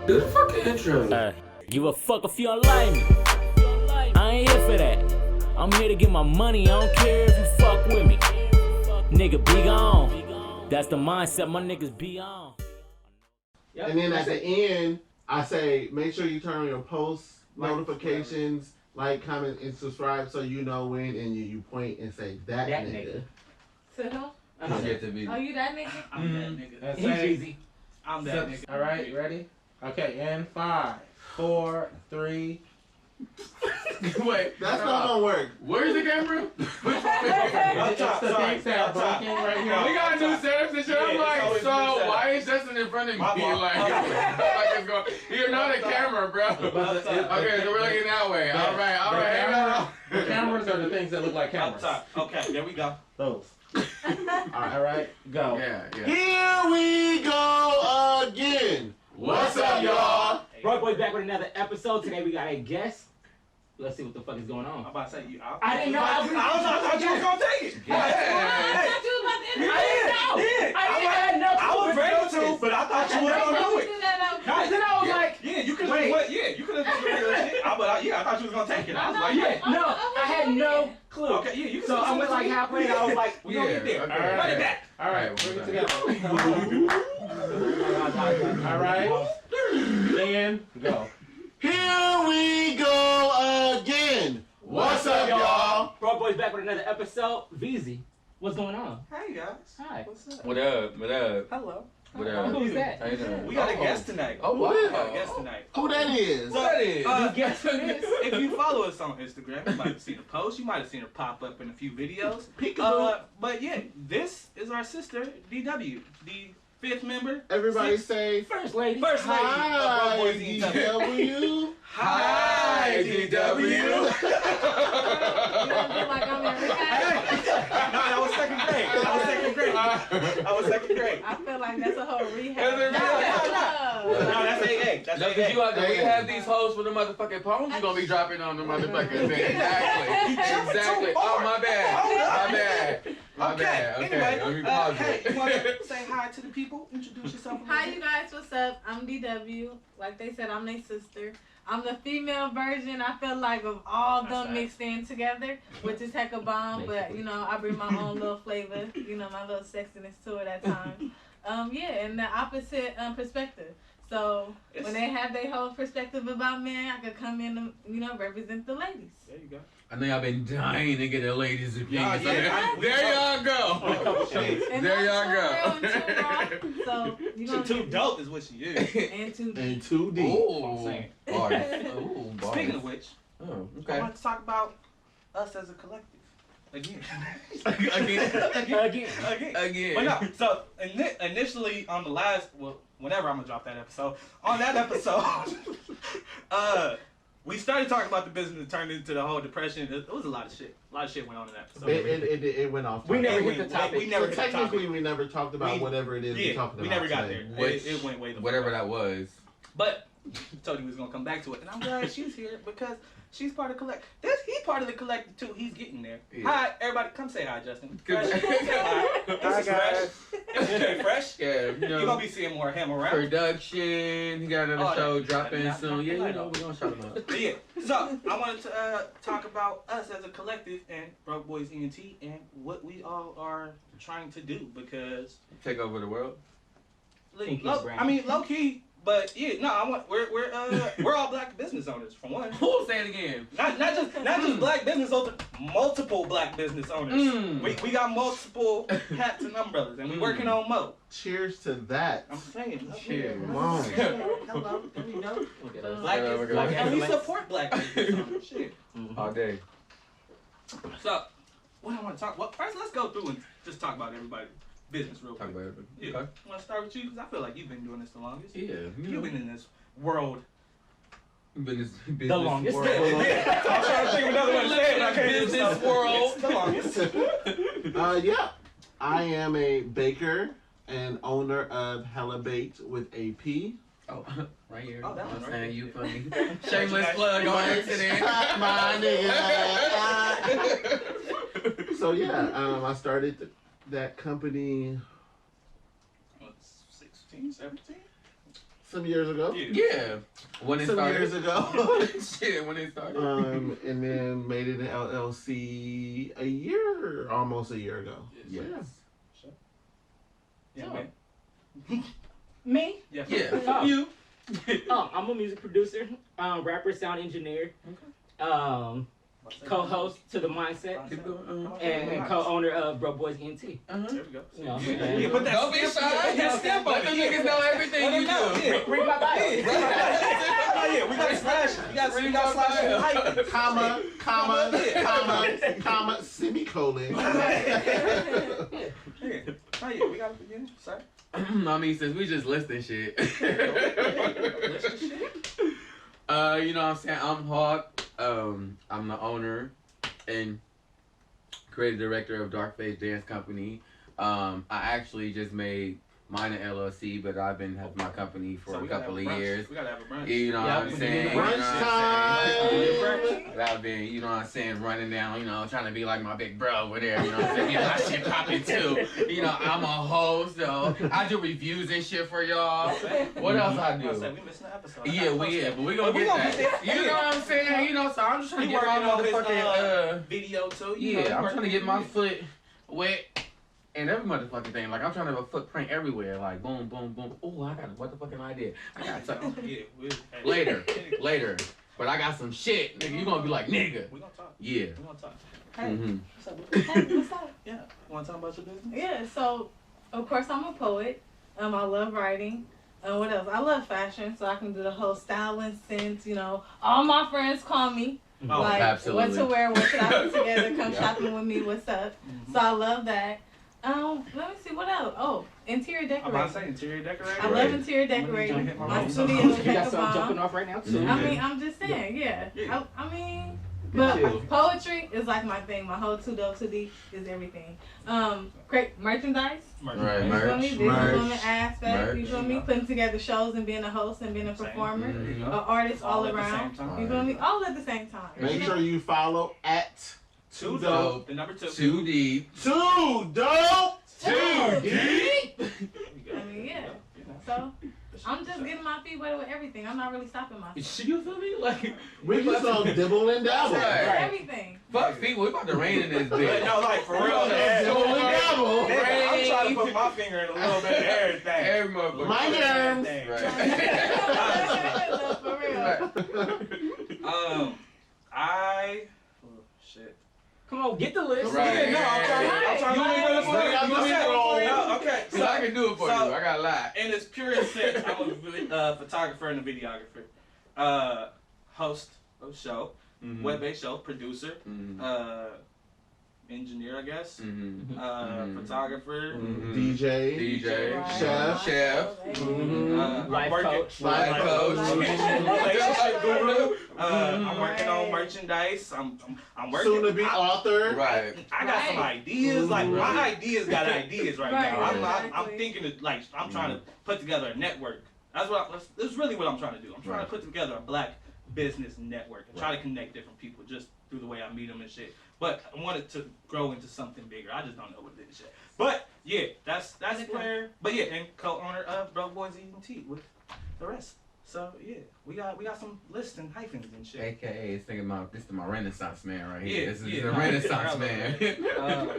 Do the fucking intro. Give a fuck if you don't like me. I ain't here for that. I'm here to get my money. I don't care if you fuck with me. Nigga, be gone. That's the mindset my niggas be on. And then at the end, I say, make sure you turn on your post notifications, like, comment, and subscribe so you know when, and you point and say, that nigga. To who? I'm yet to be. Oh, you that nigga? I'm that nigga. That's He's it. easy. I'm that nigga. All right, you ready? Okay, and 5, 4, 3. Wait, That's not gonna work. where's the camera? Up top, The sorry. things that are broken right here. We got a new setup and shit. I'm Yeah, like, it's always so new setup. why is Justin in front of me? My fault. Like, My like it's going, you're not a camera, bro. Okay, so we're looking that way. All right. The cameras are the things that look like Up cameras. top. Okay, there we go. Those. All right, go. Yeah. Here we go again. What's up, y'all? Broke Boy back with another episode. Today we got a guest. Let's see what the fuck is going I'm on. about to say you. I didn't know. I thought you was gonna take it. Yeah. I thought you was about to You did. I had no I was clue. ready to, but I thought you was gonna do it. Then I was like, Yeah, you could have. Wait. Yeah, you could have done regular shit. I thought you was gonna take it. I was like, yeah. no, I had no clue. Okay, yeah, you can. So I went like halfway and I was like, we gonna get there. okay. Run it back. All right, bring it together. All right, and go. Here we go again. What's up, y'all? Broke Boys back with another episode. VZ, what's going on? Hey guys. Hi. What's up? What up? Hello. What up? Who's that? How you doing? We got a guest tonight. Oh, wow. We got a guest tonight. Who that is? So, that is? You guess who it is? if you follow us on Instagram, you might have seen a post. You might have seen her pop up in a few videos. Peekaboo. But yeah, this is our sister, DW, the 5th member. Everybody Sixth- say, First lady. First lady of Broke hi, Boys Eating Tubby. DW. Hi, DW. You don't feel like I'm in rehab? No, that was second grade. I was second grade. I feel like that's a whole rehab. That's a rehab. No. No, that's AA. That's No, AA. because we have these hoes for the motherfucking poems you're gonna be dropping on the motherfucking thing. Exactly. Oh, my bad. My bad. Okay, let me Anyway, pause hey, it. you want to say hi to the people? Introduce yourself. a Hi, little you guys. What's up? I'm DW. Like they said, I'm their sister. I'm the female version, I feel like, of all That's them right. mixed in together, which is heck of bomb, but, you know, I bring my own little flavor, you know, my little sexiness to it at times. Yeah, and the opposite perspective. So, when they have their whole perspective about men, I could come in and, you know, represent the ladies. There you go. I know y'all been dying to get a ladies' opinion. Yeah, There y'all go. And There I'm y'all too real and too raw, so, you She know, too dope is what she is. and too deep. And 2D. Ooh, saying. bars. Ooh, bars. Speaking of which, Oh, I okay. want to talk about us as a collective. Again. Again. But no, so initially on the last, whenever I'm going to drop that episode, on that episode, we started talking about the business and turned into the whole depression. It was a lot of shit. A lot of shit went on in that episode. It went off. We topic. never hit the topic. We never So hit the technically, topic. we never talked about whatever it is we're Yeah, talking about. we never got today. there. Which- It went way the fuck Whatever over. that was. But told you we was gonna come back to it, and I'm glad she's here because she's part of the collect. He part of the collective too. He's getting there. Yeah. Hi, everybody. Come say hi, Justin. Good. Fresh. Say hi. This is guys. Fresh. This is Jay Fresh. Yeah, you You're know. gonna be seeing more of him around. Production. He got another Oh, show that- dropping that- soon. Yeah, you that- know, we're gonna shout about it. But yeah. So I wanted to talk about us as a collective and Broke Boys ENT and what we all are trying to do because Take over the world. Think he's low key. But yeah, no, we're all black business owners for one. Who'll say it again? Not just black business owners, multiple black business owners. Mm. We got multiple hats and umbrellas, and we working on more. Cheers to that. I'm saying. Cheers. Come on. Hello, there you go. Look at us. Black Look at black us. and we support black business owners. Shit. All day. So, what I want to talk. Well, first let's go through and just talk about everybody's business real Talk quick. about everything. Yeah. Okay. I want to start with you because I feel like you've been doing this the longest. Yeah. You've been in this world. Business. The longest. I'm trying to think of another one to say it, but I can't do Business so. world. It's the longest. Yeah. I am a baker and owner of Hella Baked with a P. Oh, right here. Oh, that one right saying you there. funny. Shameless plug on accident. My nigga. So yeah, I started that company What, 16, 17? some years ago. Yeah. When it Some started. years ago. Shit, when it started. And then made it an LLC almost a year ago. Yes. Yeah, man. Me? Yeah. Yeah. Oh. You. I'm a music producer, rapper, sound engineer, co-host to The Mindset, Keep going. and co-owner of Broke Boys ENT. There we go. You know, Yeah, but Don't be shy. Yeah, step on Let it. them niggas know everything you do. read my bio. Yeah, we got to slash. We got to slash it. Hype. comma, semicolon. Yeah. Oh yeah, we got to begin. Sorry. I mean, since we just listing shit. You know what I'm saying? I'm Hawk. I'm the owner and creative director of Dark Face Dance Company. I actually just made mine an LLC, but I've been having my company for a couple of years. We gotta have a brunch. You know what I'm saying? Brunch time. I've been, you know what I'm saying, running down, you know, trying to be like my big bro over there, you know what I'm saying? Yeah, my shit popping too. You know, I'm a host, so I do reviews and shit for y'all. What else I do? We missing an episode. Yeah, but we gonna get that. You know what I'm saying? You know, so I'm just trying to get my motherfucking, video too. yeah, I'm trying to get my foot wet. And every motherfucking thing, like I'm trying to have a footprint everywhere, like boom, boom, boom. Oh, I got a motherfucking idea. I got something. Yeah, Later. But I got some shit, nigga. You gonna be like, nigga. We gonna talk. Yeah. We gonna talk. Hey, What's up? hey, what's up? Yeah. You wanna talk about your business? Yeah, so of course I'm a poet. I love writing. What else? I love fashion, so I can do the whole styling sense. You know, all my friends call me. Oh, Like, absolutely. what to wear, what should I put together? Come shopping with me. What's up? So I love that. Let me see what else. Oh, interior I'm about to decorating. say interior decorating. I love interior decorating. Hit my My phone. studio You is got like a something jumping bomb. off right now too. I mean, I'm just saying, yeah. Yeah. I mean, Good but poetry is like my thing. My whole 2 dope 2D is everything. Create merchandise. Right, You feel me? merch, Businesswoman aspect. You merch. feel me? Putting together shows and being a host and being a performer, an artist all at the around. same time. You feel me? All at the same time. Make sure you follow at Two Too dope. The number 2. Too deep. Too Dope. I mean, yeah. So I'm just getting my feet wet with everything. I'm not really stopping myself. You feel me? Like, We just gonna dibble and dabble. Right. Everything. fuck people. We about to rain in this bitch. No, like for real. Yeah. Dibble and dabble. Nigga, I'm trying to put my finger in a little bit of everything. Every motherfucker. My germs. Right. No, for real. Shit. Come on, get the list. Right. Yeah, no, I'm trying You to ain't gonna put it. You ain't gonna No, okay. So I can do it for you. I got a lot. In its purest sense, I'm a photographer and a videographer. Host of show, Mhm. web-based show, producer, Mhm. engineer, I guess, Mhm. photographer. Mhm. DJ. DJ. Right. Chef. Mhm. Life coach. Life coach. Relationship guru. I'm Mhm. working on merchandise. I'm working. Soon to be author. Right. I got some ideas. Like my Right. ideas got ideas right, Right, now. I'm exactly. thinking of, like I'm trying to put together a network. That's really what I'm trying to do. I'm trying Right. to put together a black business network and try to connect different people just through the way I meet them and shit. But I want it to grow into something bigger. I just don't know what it is yet. But yeah, that's where. But yeah, and co-owner of Broke Boys ENT with the rest. So yeah, we got some lists and hyphens and shit. AKA, this nigga, this is my Renaissance man right here. Yeah, This is yeah, the no, Renaissance yeah,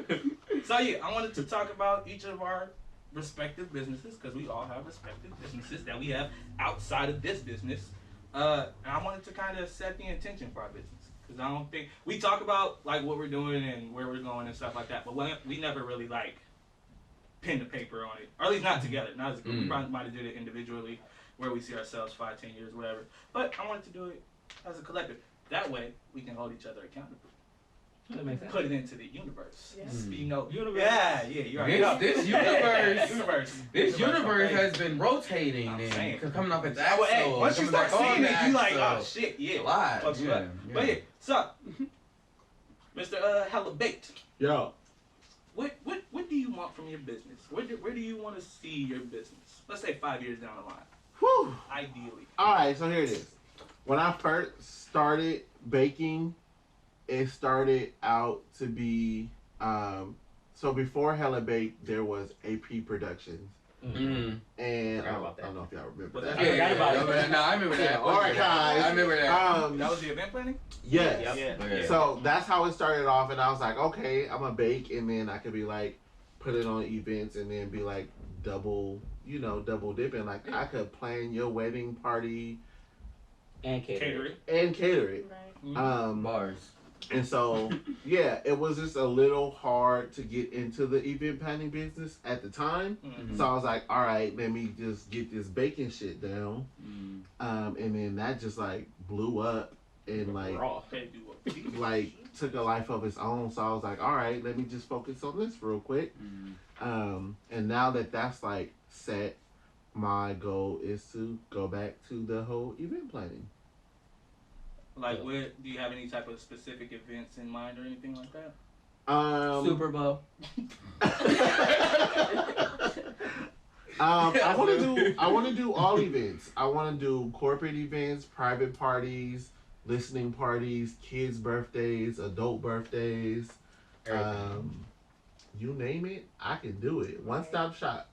man. So yeah, I wanted to talk about each of our respective businesses because we all have respective businesses that we have outside of this business. And I wanted to kind of set the intention for our business because I don't think we talk about like what we're doing and where we're going and stuff like that, but we never really like pen to paper on it, or at least not together. Not as a group. We probably might have did it individually where we see ourselves 5, 10 years, whatever. But I wanted to do it as a collective. That way we can hold each other accountable. That makes sense. Put it into the universe. Yes. You know, Universe. Yeah, you already know. This universe, universe. this universe okay. has been rotating I'm and saying. coming off its That way, hey, axle. once you coming start back seeing on it, the you like, oh axle. shit, yeah. Live, Fucks you yeah, up. yeah. But yeah, so Mr. Hella Baked, Yo. what do you want from your business? Where do you want to see your business? Let's say 5 years down the line, Whew. ideally. All right, so here it is. When I first started baking, it started out to be so before Hella Baked there was AP Productions, Mm. and I Forgot about that. don't know if y'all remember Was that. forgot about it. No, I remember that. Archives. I remember that. That was the event planning? Yes. Yeah. So that's how it started off, and I was like, okay, I'm a bake, and then I could be like, put it on events, and then be like double dipping. Like I could plan your wedding party And catering. and cater it. Right. Bars. And so yeah, it was just a little hard to get into the event planning business at the time. Mm-hmm. So I was like, all right, let me just get this baking shit down. Mm. And then that just like blew up and like Raw. Can't do what like took a life of its own. So I was like, all right, let me just focus on this real quick. Mm. And now that that's like set, my goal is to go back to the whole event planning. Like, do you have any type of specific events in mind or anything like that? Super Bowl. I want to do all events. I want to do corporate events, private parties, listening parties, kids' birthdays, adult birthdays. You name it, I can do it. One stop shop.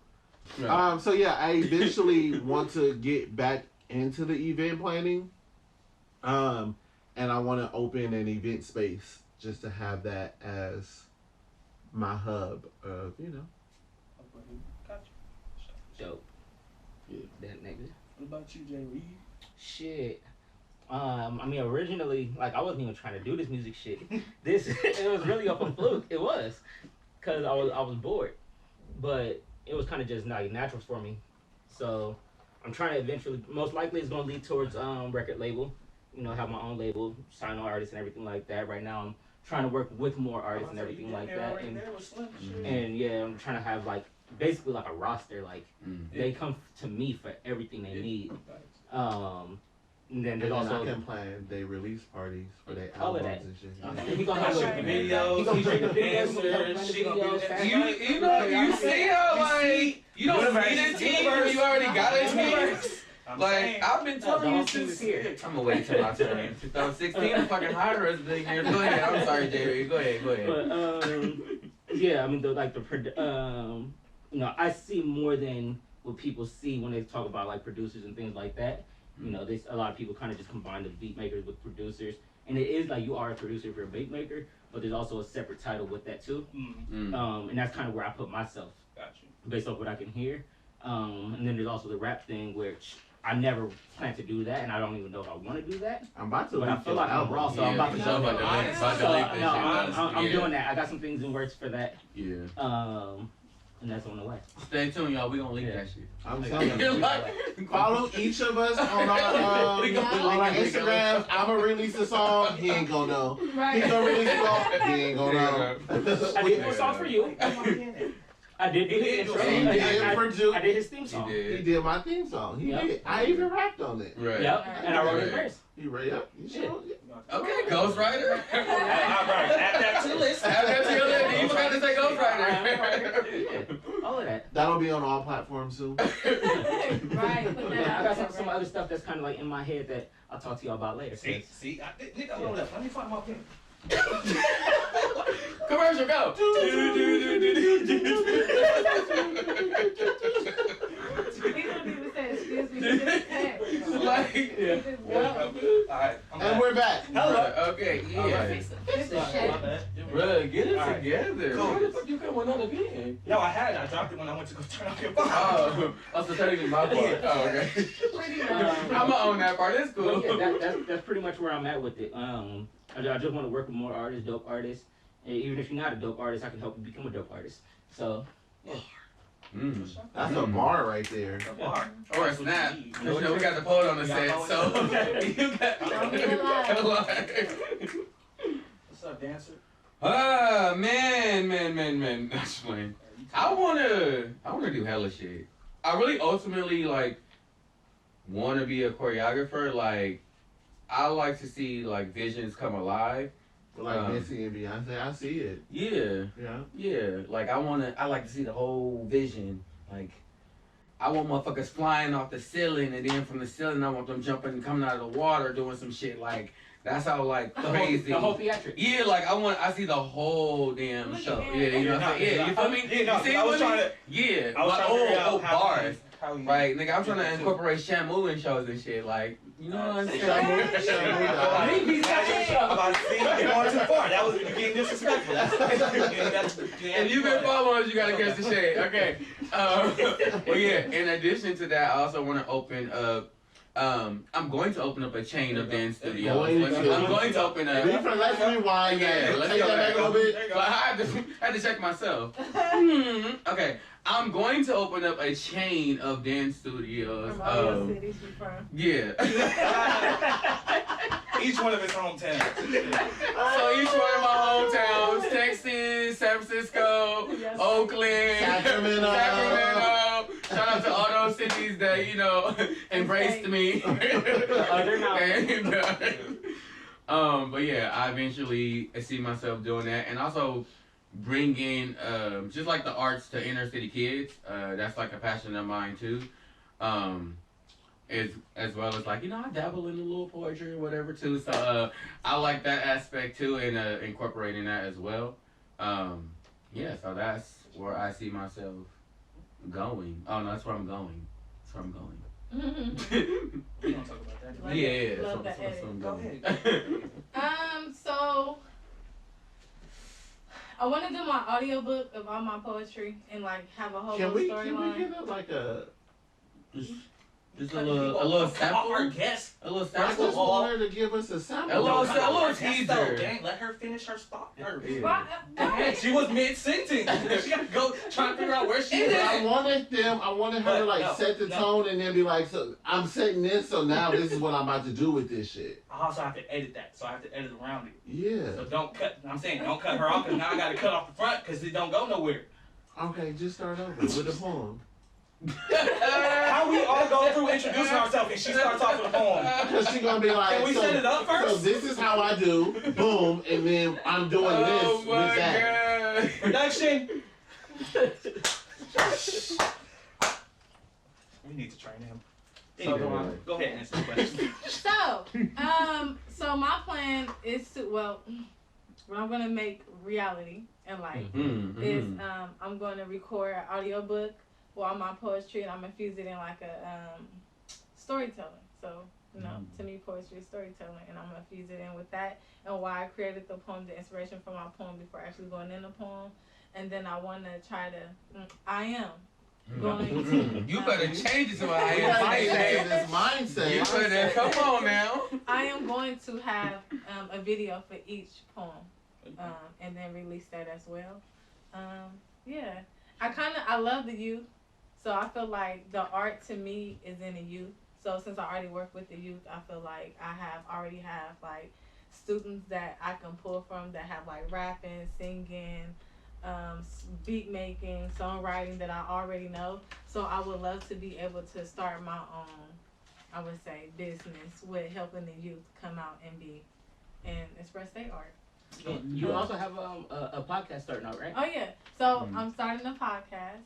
Right. So yeah, I eventually want to get back into the event planning. And I want to open an event space just to have that as my hub of, Gotcha. Dope. Yeah. That nigga. What about you, Jay Reed? Shit. I mean, originally, like, I wasn't even trying to do this music shit. It was really up on fluke. It was, cause I was bored, but it was kind of just like natural for me. So I'm trying to eventually, most likely, it's gonna lead towards record label. Have my own label, sign on artists and everything like that. Right now, I'm trying to work with more artists and everything like that. And yeah, I'm trying to have like basically like a roster. Like they come to me for everything they need. And then there's also I can plan they release parties for their all of albums that. and shit. He gonna have Shoot the the videos, He gonna bring the dancers, videos. she gonna be there. You see how like you don't need a team when you already got a team. Like I've been telling you since I'm gonna wait till my turn. 2016, fucking hire us, big year. Go ahead. I'm sorry, Jerry. Go ahead. But yeah, I mean I see more than what people see when they talk about like producers and things like that. A lot of people kind of just combine the beat makers with producers, and it is like you are a producer if you're a beat maker, but there's also a separate title with that too. And that's kind of where I put myself, based off what I can hear. And then there's also the rap thing, which I never plan to do that, and I don't even know if I want to do that. I'm about to. But I feel like I'm raw, so I'm about to do it. I'm doing that. I got some things in works for that. Yeah. And that's on the way. Stay tuned, y'all. We gonna link that shit. I'm telling you. Follow each of us on our Instagram. I'ma release a song. He ain't gonna know. Right. He's gonna release a song. He ain't gonna know. I did do a song for you. I did do his intro. He did produce. I did his theme song. He did my theme song. He did. I even rapped on it. Right. Yep. And I wrote the verse. You ready up? You sure? Okay, Ghostwriter. Add that to the list. Add that to your list. You forgot to say Ghostwriter. Yeah. All of that. That'll be on all platforms soon. Right. Put that I out got there, some other stuff that's kind of like in my head that I'll talk to y'all about later. See, nigga, hold up. Let me find my pen. Commercial, go. He don't even say excuse me. He just pass. Like, He just go. Alright, I'm And back. we're back. Hello. Okay, yeah. Fix the shit. My bad. Bruh, get it Alright. together. Cool. Why the fuck you come with another pen? No, I had it. I dropped it when I went to go turn off your phone. Oh, so that is my part. Oh, okay. Pretty much. I'm gonna own that part. It's cool. But yeah, that's pretty much where I'm at with it. I just want to work with more artists, dope artists. And even if you're not a dope artist, I can help you become a dope artist. So, yeah. That's a bar right there. A bar. Or a snap. You know, we got the poet on the set, so you got What's up, dancer? Man. That's funny. I wanna do hella shit. I really ultimately like wanna be a choreographer. Like I like to see like visions come alive. Like Missy and Beyonce, I see it. Yeah. Yeah. Like I like to see the whole vision. Like I want motherfuckers flying off the ceiling, and then from the ceiling I want them jumping and coming out of the water doing some shit. Like that's how like crazy. The whole theatric. Yeah, like I see the whole damn show. Yeah, you know what I'm saying? Yeah, you feel me? Yeah, no, You see I was what trying to. Yeah, I was but trying to figure out how bars. how he. Like, nigga, I'm trying to incorporate Shamu in shows and shit. Like, you know what I'm saying? I'm about to see you're going too far. That was you getting disrespectful. If you've been following us, you gotta catch the shade. Okay. Well, yeah. In addition to that, I also want to open up. I'm going to open up a chain of dance studios. I'm going to open up. Let's rewind. Yeah, let's take go that back a little bit. But I had to check myself. Okay, I'm going to open up a chain of dance studios. From all your cities you from. Yeah. Each one of his hometowns. So each one of my hometowns: Texas, San Francisco, Yes. Oakland, Sacramento. Shout out to all those cities that embraced me. They're not. But yeah, I eventually see myself doing that, and also bring in just like the arts to inner city kids. That's like a passion of mine too. As well as like I dabble in a little poetry or whatever too. So I like that aspect too, and incorporating that as well. Yeah, so that's where I see myself going. Oh no, that's where I'm going. That's where I'm going. We don't talk about that. Love Yeah. love That's that where I'm Go going. ahead. So I want to do my audiobook of all my poetry and like have a whole Can little we storyline. get it like a? Just a little sample. Our guest. A little I sample. just want her to give us a sample. A little Our guest, teaser. though, dang, let her finish her thought. Yeah. Dang, she was mid-sentence. She got to go trying to figure out where she is. I wanted her to like No, set the no. tone and then be like, so I'm setting this, so now this is what I'm about to do with this shit. I also have to edit that, so I have to edit around it. Yeah. So don't cut. I'm saying don't cut her off, because now I got to cut off the front because it don't go nowhere. Okay, just start over with a poem. How we all go through introducing ourselves and she starts off with a poem. Because she's gonna be like, Can we set it up first? So this is how I do, boom, and then I'm doing Oh this my with that. god. Production. We need to train him. So Anyway, do I. go ahead and answer the question. So my plan is to what I'm gonna make reality in life is I'm going to record an audiobook with all my poetry and I'm gonna infuse it in like a storytelling. So to me poetry is storytelling, and I'm gonna fuse it in with that and why I created the poem, the inspiration for my poem before actually going in the poem, and then I want to try to I am going to You better change it to what I You am. gotta get into this mindset. You better come on now. I am going to have a video for each poem, and then release that as well. Yeah, I love the youth, so I feel like the art to me is in the youth. So since I already work with the youth, I feel like I already have like students that I can pull from that have like rapping, singing, beat making, songwriting that I already know. So I would love to be able to start my own, I would say, business with helping the youth come out and express their art. You also have a podcast starting out, right? Oh yeah, so I'm starting a podcast.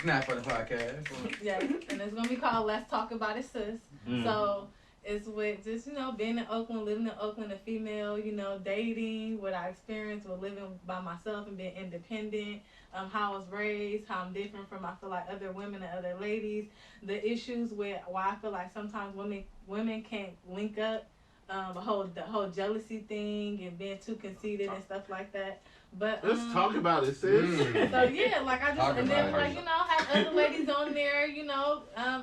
Snap for the podcast. Yeah, and it's gonna be called Let's Talk About It, Sis. So it's with just being in Oakland, living in Oakland, a female, dating, what I experienced with living by myself and being independent, how I was raised, how I'm different from I feel like other women and other ladies, the issues with why I feel like sometimes women can't link up, the whole jealousy thing and being too conceited and stuff like that. But Let's talk about it, sis. so yeah, like I just Talk and then about like it. have other ladies on there,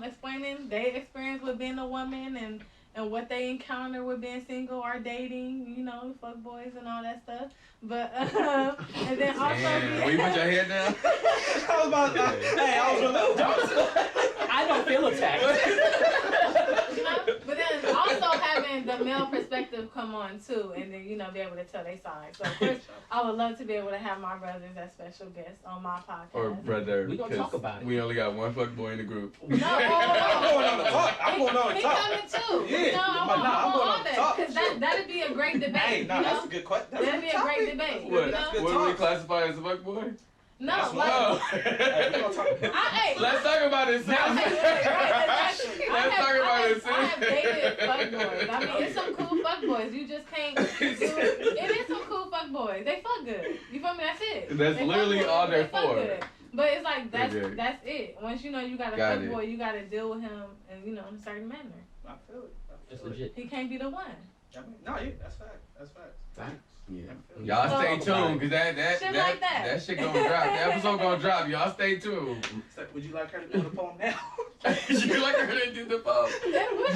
explaining their experience with being a woman and what they encounter with being single or dating, fuck boys and all that stuff. But and then also Damn, will you put your head down? I was about to, hey, I was I don't feel attacked. but then also having the male perspective come on too, and then be able to tell their side. So of course, I would love to be able to have my brothers as special guests on my podcast. Or brother, We gonna talk about it. We only got one fuck boy in the group. No, I'm going on the talk. I'm going on the he talk. coming too. Yeah, I I'm want going all on the that talk. because that'd be a great debate. Hey, nah, that's a good question. That'd be a great debate. What? That's good What do we talk. classify as a fuck boy? No, That's like, Oh. Hey, we gonna talk about Let's talk about it, sis. right, exactly. Let's talk about it, sis. I have dated fuckboys. I mean, it's some cool fuckboys. You just can't do. It is some cool fuckboys. They fuck good. You feel me? That's it. That's They fuck literally good. all they're They fuck for. good. But it's like that's Okay. that's it. Once you know you got a Got fuck it. boy, you got to deal with him, and in a certain manner. I feel it. It's I feel it. legit. He can't be the one. I mean, no, yeah, that's fact. That's fact. Yeah. I feel it. Y'all stay So- tuned, cause that Shit like that. that shit gonna drop. The episode gonna drop. Y'all stay tuned. So, would you like her to do the poem now? You like her to do the poem?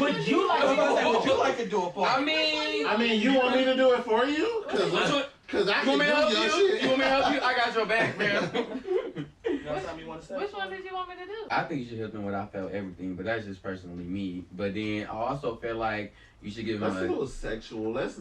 Would you like I was about to say, would you to? like to do a poem? I mean, I mean, you want me to do it for you? which one? Cause I You can want me do to help your you? shit. You want me to help you? I got your back, man. You know something you want to say? Which one did you want me to do? I think you should help him with I felt everything, but that's just personally me. But then I also feel like you should give him That's a little sexual. Let's.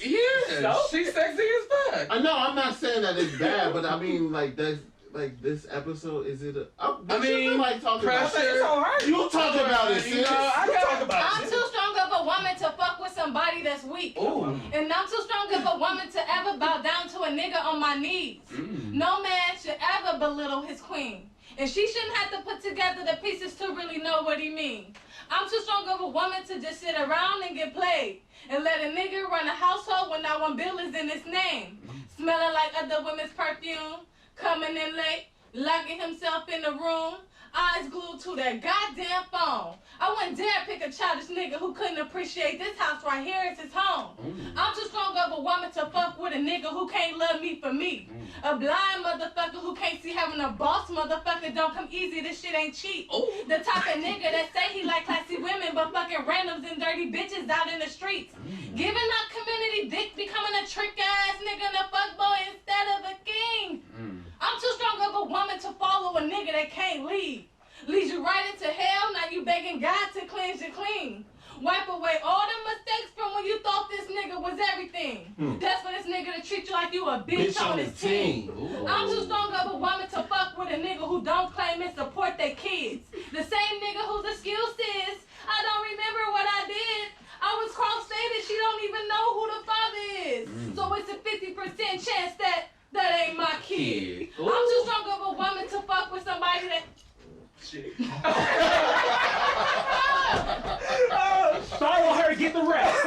Yeah, So? she's sexy as fuck. I know I'm not saying that it's bad, but I mean, like that's like this episode. Is it? I mean, like talking about. pressure. It's all right. You talk about it, You sis. know, I You got talk about I'm it. too strong of a woman to fuck with somebody that's weak. Ooh. And I'm too strong of a woman to ever bow down to a nigga on my knees. Mm. No man should ever belittle his queen. And she shouldn't have to put together the pieces to really know what he means. I'm too strong of a woman to just sit around and get played. And let a nigga run a household when not one bill is in his name. Smelling like other women's perfume. Coming in late. Locking himself in the room. Eyes glued to that goddamn phone. I wouldn't dare pick a childish nigga who couldn't appreciate this house right here as his home. I'm too strong of a woman to fuck with a nigga who can't love me for me. A blind motherfucker who can't see having a boss motherfucker don't come easy. This shit ain't cheap. The type of nigga that say he like classy women but fucking randoms and dirty bitches out in the streets. Giving up community dick, becoming a trick ass nigga and a fuckboy instead of a king. I'm too strong of a woman to follow a nigga that can't lead. Leads you right into hell, now you begging God to cleanse you clean. Wipe away all the mistakes from when you thought this nigga was everything. That's for this nigga to treat you like you a bitch on his team. I'm too strong of a woman to fuck with a nigga who don't claim and support their kids. The same nigga whose excuse is, I don't remember what I did. I was cross-stated, she don't even know who the father is. So it's a 50% chance that ain't my kid. I'm too strong of a woman to fuck with somebody that... Shit. Follow her, get the rest.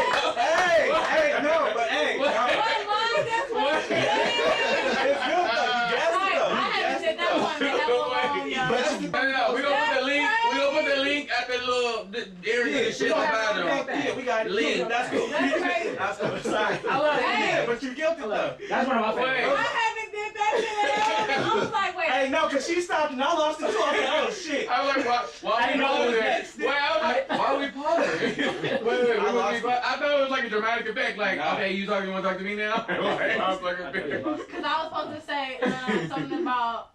Hey, no, but hey. One line, that's what it is. It's good though. You guessed it Right, though. I haven't did that one in hella long, y'all. We gonna put the link. We gonna put the link at the little area. Shit about Yeah, we got it. Link. That's cool. That's crazy. That's cool. Sorry. I love it. Hey. Yeah, but you guilty though. That's one of my Wait. favorites. I haven't did that shit in hella long. I was like, wait. Hey, no, cause she stopped and I lost it too. I was like, oh shit. I was like, why I we didn't know it was pausing? next. Wait, I was like, why are we pausing? Wait, I lost it. I thought it was like a dramatic effect. Like, Nah. okay, you want to talk to me now? Like, I was like, Because I was supposed to say something about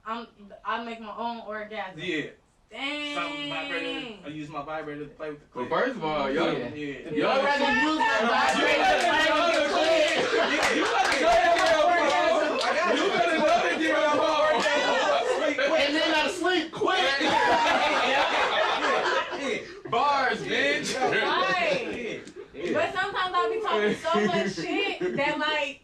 I make my own orgasm. Yeah. Dang. Something vibrator. I use my vibrator to play with the Well, clip. first of all, y'all. Yeah. Y'all rather use that You better go to You better go to jail. and then I sleep quick. Bars, bitch. Right. But sometimes I'll be talking so much shit that like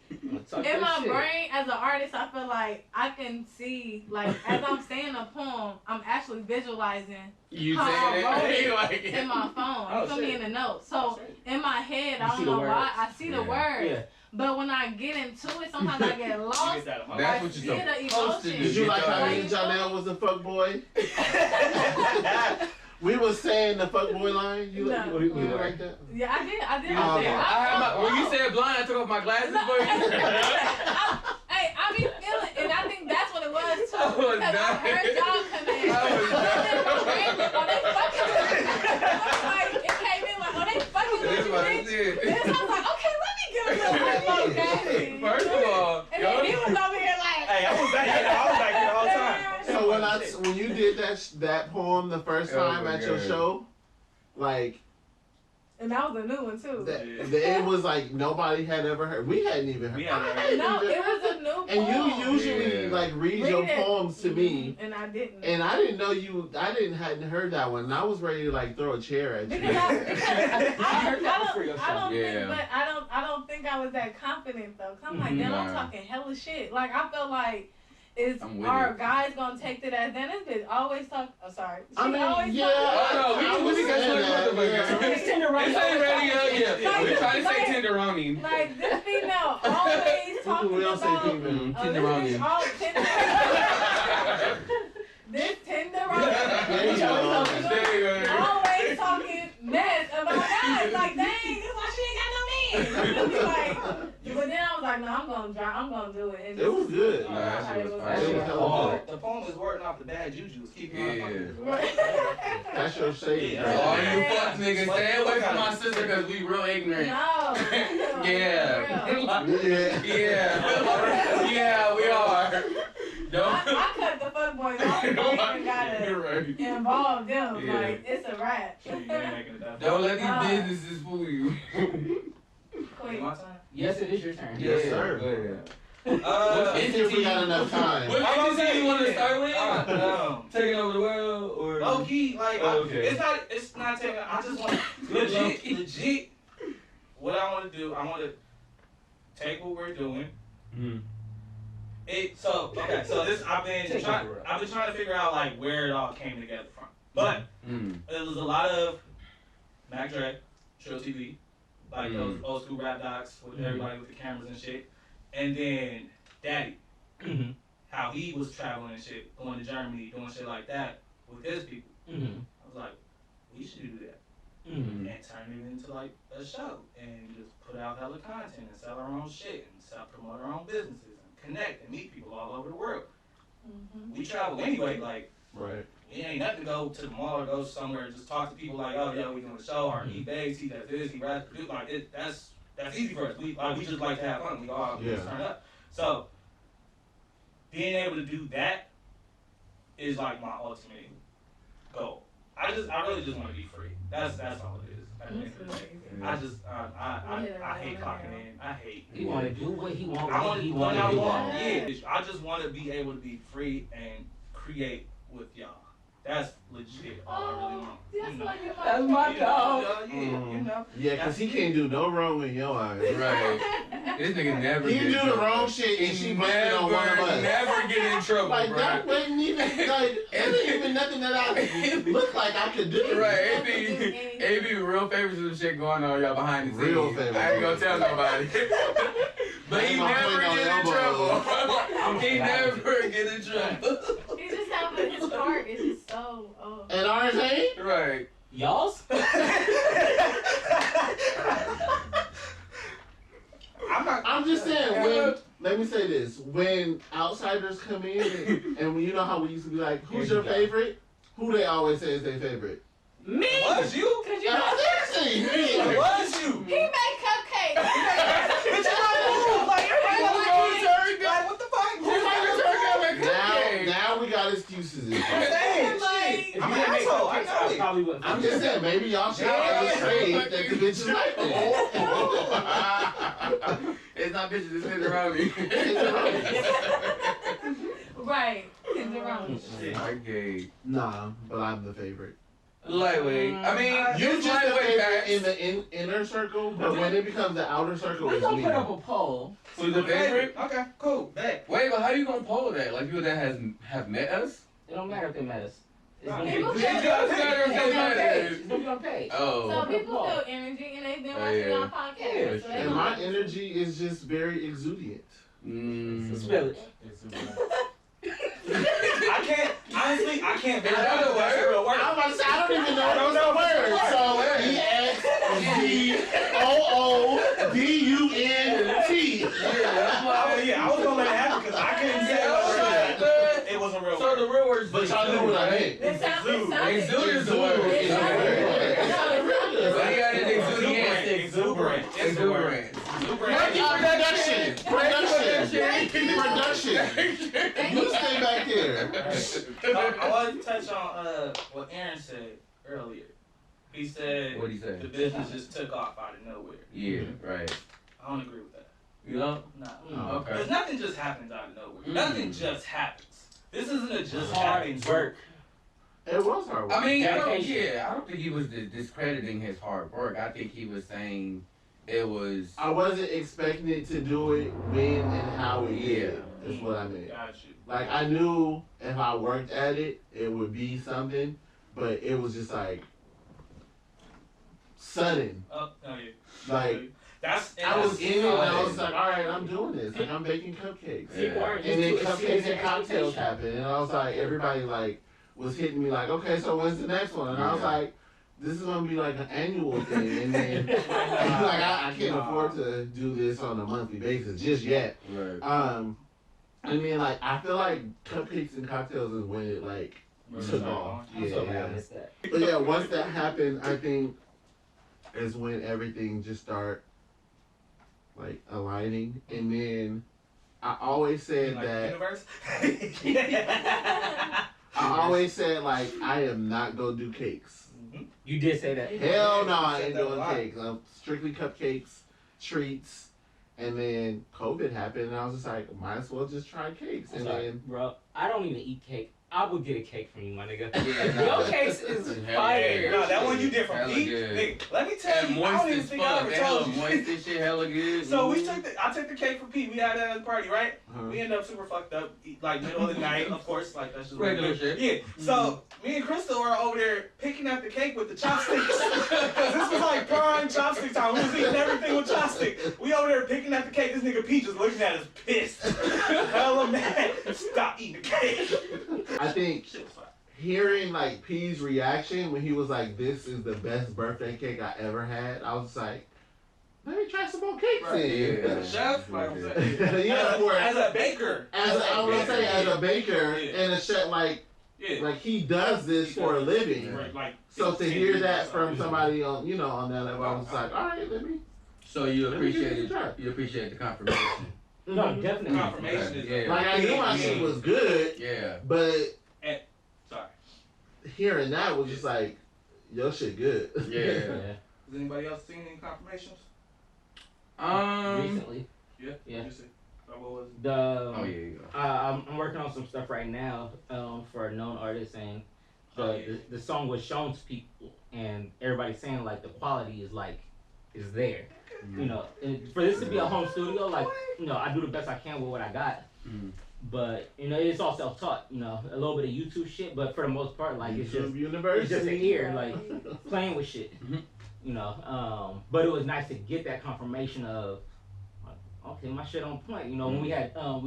in my brain as an artist I feel like I can see like as I'm saying a poem I'm actually visualizing You how saying I wrote it it like in my phone. You Oh, feel me shit. in the notes. So in my head I You see don't the know why words. I see the Yeah. words. Yeah. But when I get into it sometimes I get lost. That's what I you're feel the supposed to do. emotion. Did you like how Like, me and Janelle was a fuck boy? We was saying the fuck boy line. You No. you like that? Yeah, I did. I did. Oh, I did. okay. When you said blind, I took off my glasses for you. Hey, I be feeling, and I think that's what it was too. I was Because I dying. heard y'all come in. I was dying. Oh, they fucking with me. Like, it came in like, oh, they fucking That's with you, what I bitch. did. Then I was like, okay, let me give him a little gassy. First of all, And then he was over here like, Hey, I was back here. I was back here the whole time. So when you did that poem the first Oh time my at your God. show, like and that was a new one too. it was like nobody had ever heard. We hadn't even heard. We hadn't I heard. hadn't No, even it heard was a new And poem. you usually Yeah. like read your Read it. poems to me, And I didn't. and I didn't know you. I hadn't heard that one, and I was ready to like throw a chair at you. Because I heard that before your I don't Yeah. think, but I don't think I was that confident though. 'Cause I'm like, damn, I'm Nah. talking hella shit. Like I felt like is I'm with our it. guys gonna take to that? Then this bitch always talk. Oh, sorry. She I mean, always yeah. Oh, no, I we was got saying that, motherfuckers. yeah. It's Tenderoni. This ain't radio, yeah. Like, We're trying to say like- tenderoni. Like this female always talking We don't say about. female. Tenderoni. This tenderoni. There you go. There you go. Always talking mess about guys. Like, dang, this why she ain't got no man. Like, but then I was like, no, I'm gonna do it. And It was good. Nah, that how shit it was was fire. It was hella hard. good. The poem is wording off the bad juju. Keep Yeah. That's your shade. Yeah. bro. All you fuck niggas, stay away from my sister because we real ignorant. No. Yeah. Yeah. Yeah. Yeah, we are. Don't. I cut the fuck boys off. I even gotta You're right. involve them. Yeah. Like, it's a wrap. Don't let Nah. these businesses fool you. Quick. Yes, it is your turn. Yes, sir. Go ahead. Let's see if we got enough time. What entity you want to start with? Taking Taking over the world or? Low key, like Oh, okay. it's not taking. I just want legit. What I want to do, I want to take what we're doing. Mm. So this I've been Take trying. over. I've been trying to figure out like where it all came together from. But Mm. it was a lot of Mac Dre, Trill TV, like those Mm. old school rap docs with everybody with the cameras and shit, and then Daddy, Mm-hmm. how he was traveling and shit, going to Germany, doing shit like that with his people. Mm-hmm. I was like, we should do that. Mm-hmm. And turn it into like a show and just put out hella content and sell our own shit and promote our own businesses and connect and meet people all over the world. Mm-hmm. We travel anyway, like Right. it ain't nothing to go to the mall or go somewhere and just talk to people like, oh yeah, we doing a show or he begs, he does this, he raps, like it. That's easy for us. We just like to have fun. We all Yeah. just turn up. So being able to do that is like my ultimate goal. I really just want to be free. That's all it is. At the end of the day. I just I hate clocking in. I hate. He want to do what he want. I When want he when want I to do want. it. Yeah, I just want to be able to be free and create with y'all. That's legit all I really want. That's You know. like That's my You dog. know, yeah, you know. Yeah, because he can't do no wrong in your eyes. Right. This nigga never. He get do in the trouble. wrong shit and she busted on one of us. Never get in trouble, Like, bro. that wasn't even, like, that ain't even nothing that I look like I could do. Right, it be real favoritism shit going on y'all behind the scenes. Real I ain't favoritism. gonna tell nobody. But he Ain't gonna never point no get in elbows. trouble. He never get in trouble. He just have his heart is just so. Oh. And ours ain't? Right. Y'all's? I'm just saying, when, let me say this, when outsiders come in, and when you know how we used to be like, who's your favorite? Who they always say is their favorite? Me? Was you? Cause you know, Seriously, me. Was you? he make cupcakes. But you know, like everybody like what the fuck? Now we got excuses. I'm saying, shit. I'm an asshole. I know it. Probably wouldn't. I'm just saying, maybe y'all should understand that the bitch is like that. It's not bitches, it's sitting around me. Right. Tenderoni. Okay. Nah, but I'm the favorite. Lightweight. I mean, You it's just the lightweight favorite facts. in the inner circle, but when it becomes the outer circle, We're it's gonna me. put up a poll. Who's the favorite? Okay, cool. Bet. Wait, but how you gonna poll that? Like people that have met us? It don't matter if they met us. It's Nah, gonna people be feel- It does matter if it's they gonna be on met page. us. It's gonna be on page. Oh. So people feel energy and they've been watching yeah. y'all podcast. Yeah, so they And know. my energy is just very exuberant. Spill it. I can't. Honestly, I can't. Is that a That's word? real word. I'm about to say, I don't even know those words. So EXDOODUNT. Yeah, I was gonna let it happen because I couldn't say Yeah, it. It wasn't real. So the real word is But y'all knew what I meant. It sounded. Exude is the word. It So sounded. he got an exuberant. Exuberant. It's the word. Exuberant. Production. You stay back there. I want to touch on what Aaron said earlier. He said What'd he say? the business just took off out of nowhere. Yeah, right. I don't agree with that. You know? Nah. Okay. Because nothing just happens out of nowhere. Mm. Nothing just happens. This isn't a just Hard happens work. It was hard work. I mean, I don't Dedication. think he was discrediting his hard work. I think he was saying it was. I wasn't expecting it to do it when and how it did. Is what I meant. Got you. Like I knew if I worked at it, it would be something, but it was just like sudden. Oh yeah. Like I was in it and I was like, all right, I'm doing this. Like I'm baking cupcakes. Yeah. And then cupcakes and cocktails happened, and I was like, everybody like was hitting me like, okay, so when's the next one? And I was like, this is gonna be like an annual thing, and then like I can't afford to do this on a monthly basis just yet. Right. I mean, like I feel like cupcakes and cocktails is when it like took off. I'm so mad I Yeah. missed that. But yeah, once that happened, I think is when everything just start like aligning, and then I always said Like that. universe. I always said like I am not gonna do cakes. You did say that. Hell no, I You ain't said that a doing lot. cakes. I'm strictly cupcakes, treats, and then COVID happened, and I was just like, might as well just try cakes. I'm And sorry, then bro. I don't even eat cake. I would get a cake from you, my nigga. Yeah, Your nah. cakes is Hell fire. yeah. No, that one you did from Hella me. good. Nigga, let me tell And you, I don't moist even as think I fuck. ever They hella told you. moist and shit, hella good. So we Mhm. I took the cake for Pete. We had that at the party, right? uh, We ended up super fucked up, like middle of the night, of course, like that's just what we Regular do. shit. Yeah. So me and Crystal are over there picking up the cake with the chopsticks. 'Cause this was like prime chopstick time. We was eating everything with chopsticks. We over there picking up the cake. This nigga Pete just looking at us pissed. Hella mad. Stop eating the cake. I think Shit was fire. hearing like P's reaction when he was like, "This is the best birthday cake I ever had," I was just like, "Let me try some more cakes." Right, then. yeah. As a chef, like I'm saying. Yeah, for- as a baker. I was gonna say, as a baker Yeah. and a chef, like he does this for a living. Right, like, So to 10 hear years that or from something. somebody on, on that level, I was like, all right, let me. So you Let me give appreciate this a try. you appreciate the confirmation. No, definitely. Confirmation is Yeah. Like I knew my shit was good, Yeah. but Sorry. hearing that was just like, your shit good. Yeah. Has anybody else seen any confirmations? Recently, Yeah. Yeah. What'd you see? What was it? the Oh yeah. You go. I'm working on some stuff right now for a known artist, and the song was shown to people, and everybody's saying like the quality is there. You know, and for this to be a home studio, like I do the best I can with what I got. Mhm. But it's all self-taught. A little bit of YouTube shit, but for the most part, like it's just an ear, like playing with shit. Mhm. But it was nice to get that confirmation of, like, okay, my shit on point. When we had our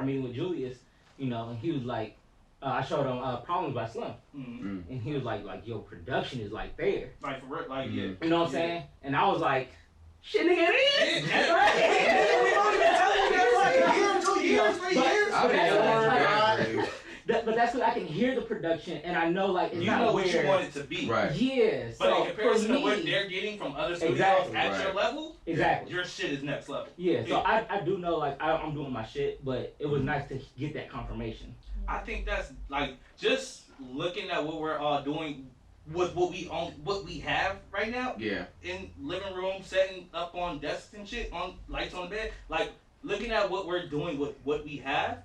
meeting with Julius, and he was like, I showed him Problems by Slim, Mm-hmm. and he was like, your production is like there. Like for real, like yeah. You know what I'm saying? And I was like, shit, nigga, it is. That's right. We don't even tell you that like a year, 2 years, 3 years. I'll be that's but that's what I can hear the production, and I know like it's You not know what where, you want it to be. Right. Yeah. But So in comparison for to what me, they're getting from other studios Exactly. at Right. your level, exactly. your shit is next level. Yeah. So Yeah. I do know like I'm doing my shit, but it was nice to get that confirmation. I think that's like just looking at what we're all doing with what we have right now Yeah. in living room, setting up on desks and shit, on lights on the bed, like looking at what we're doing with what we have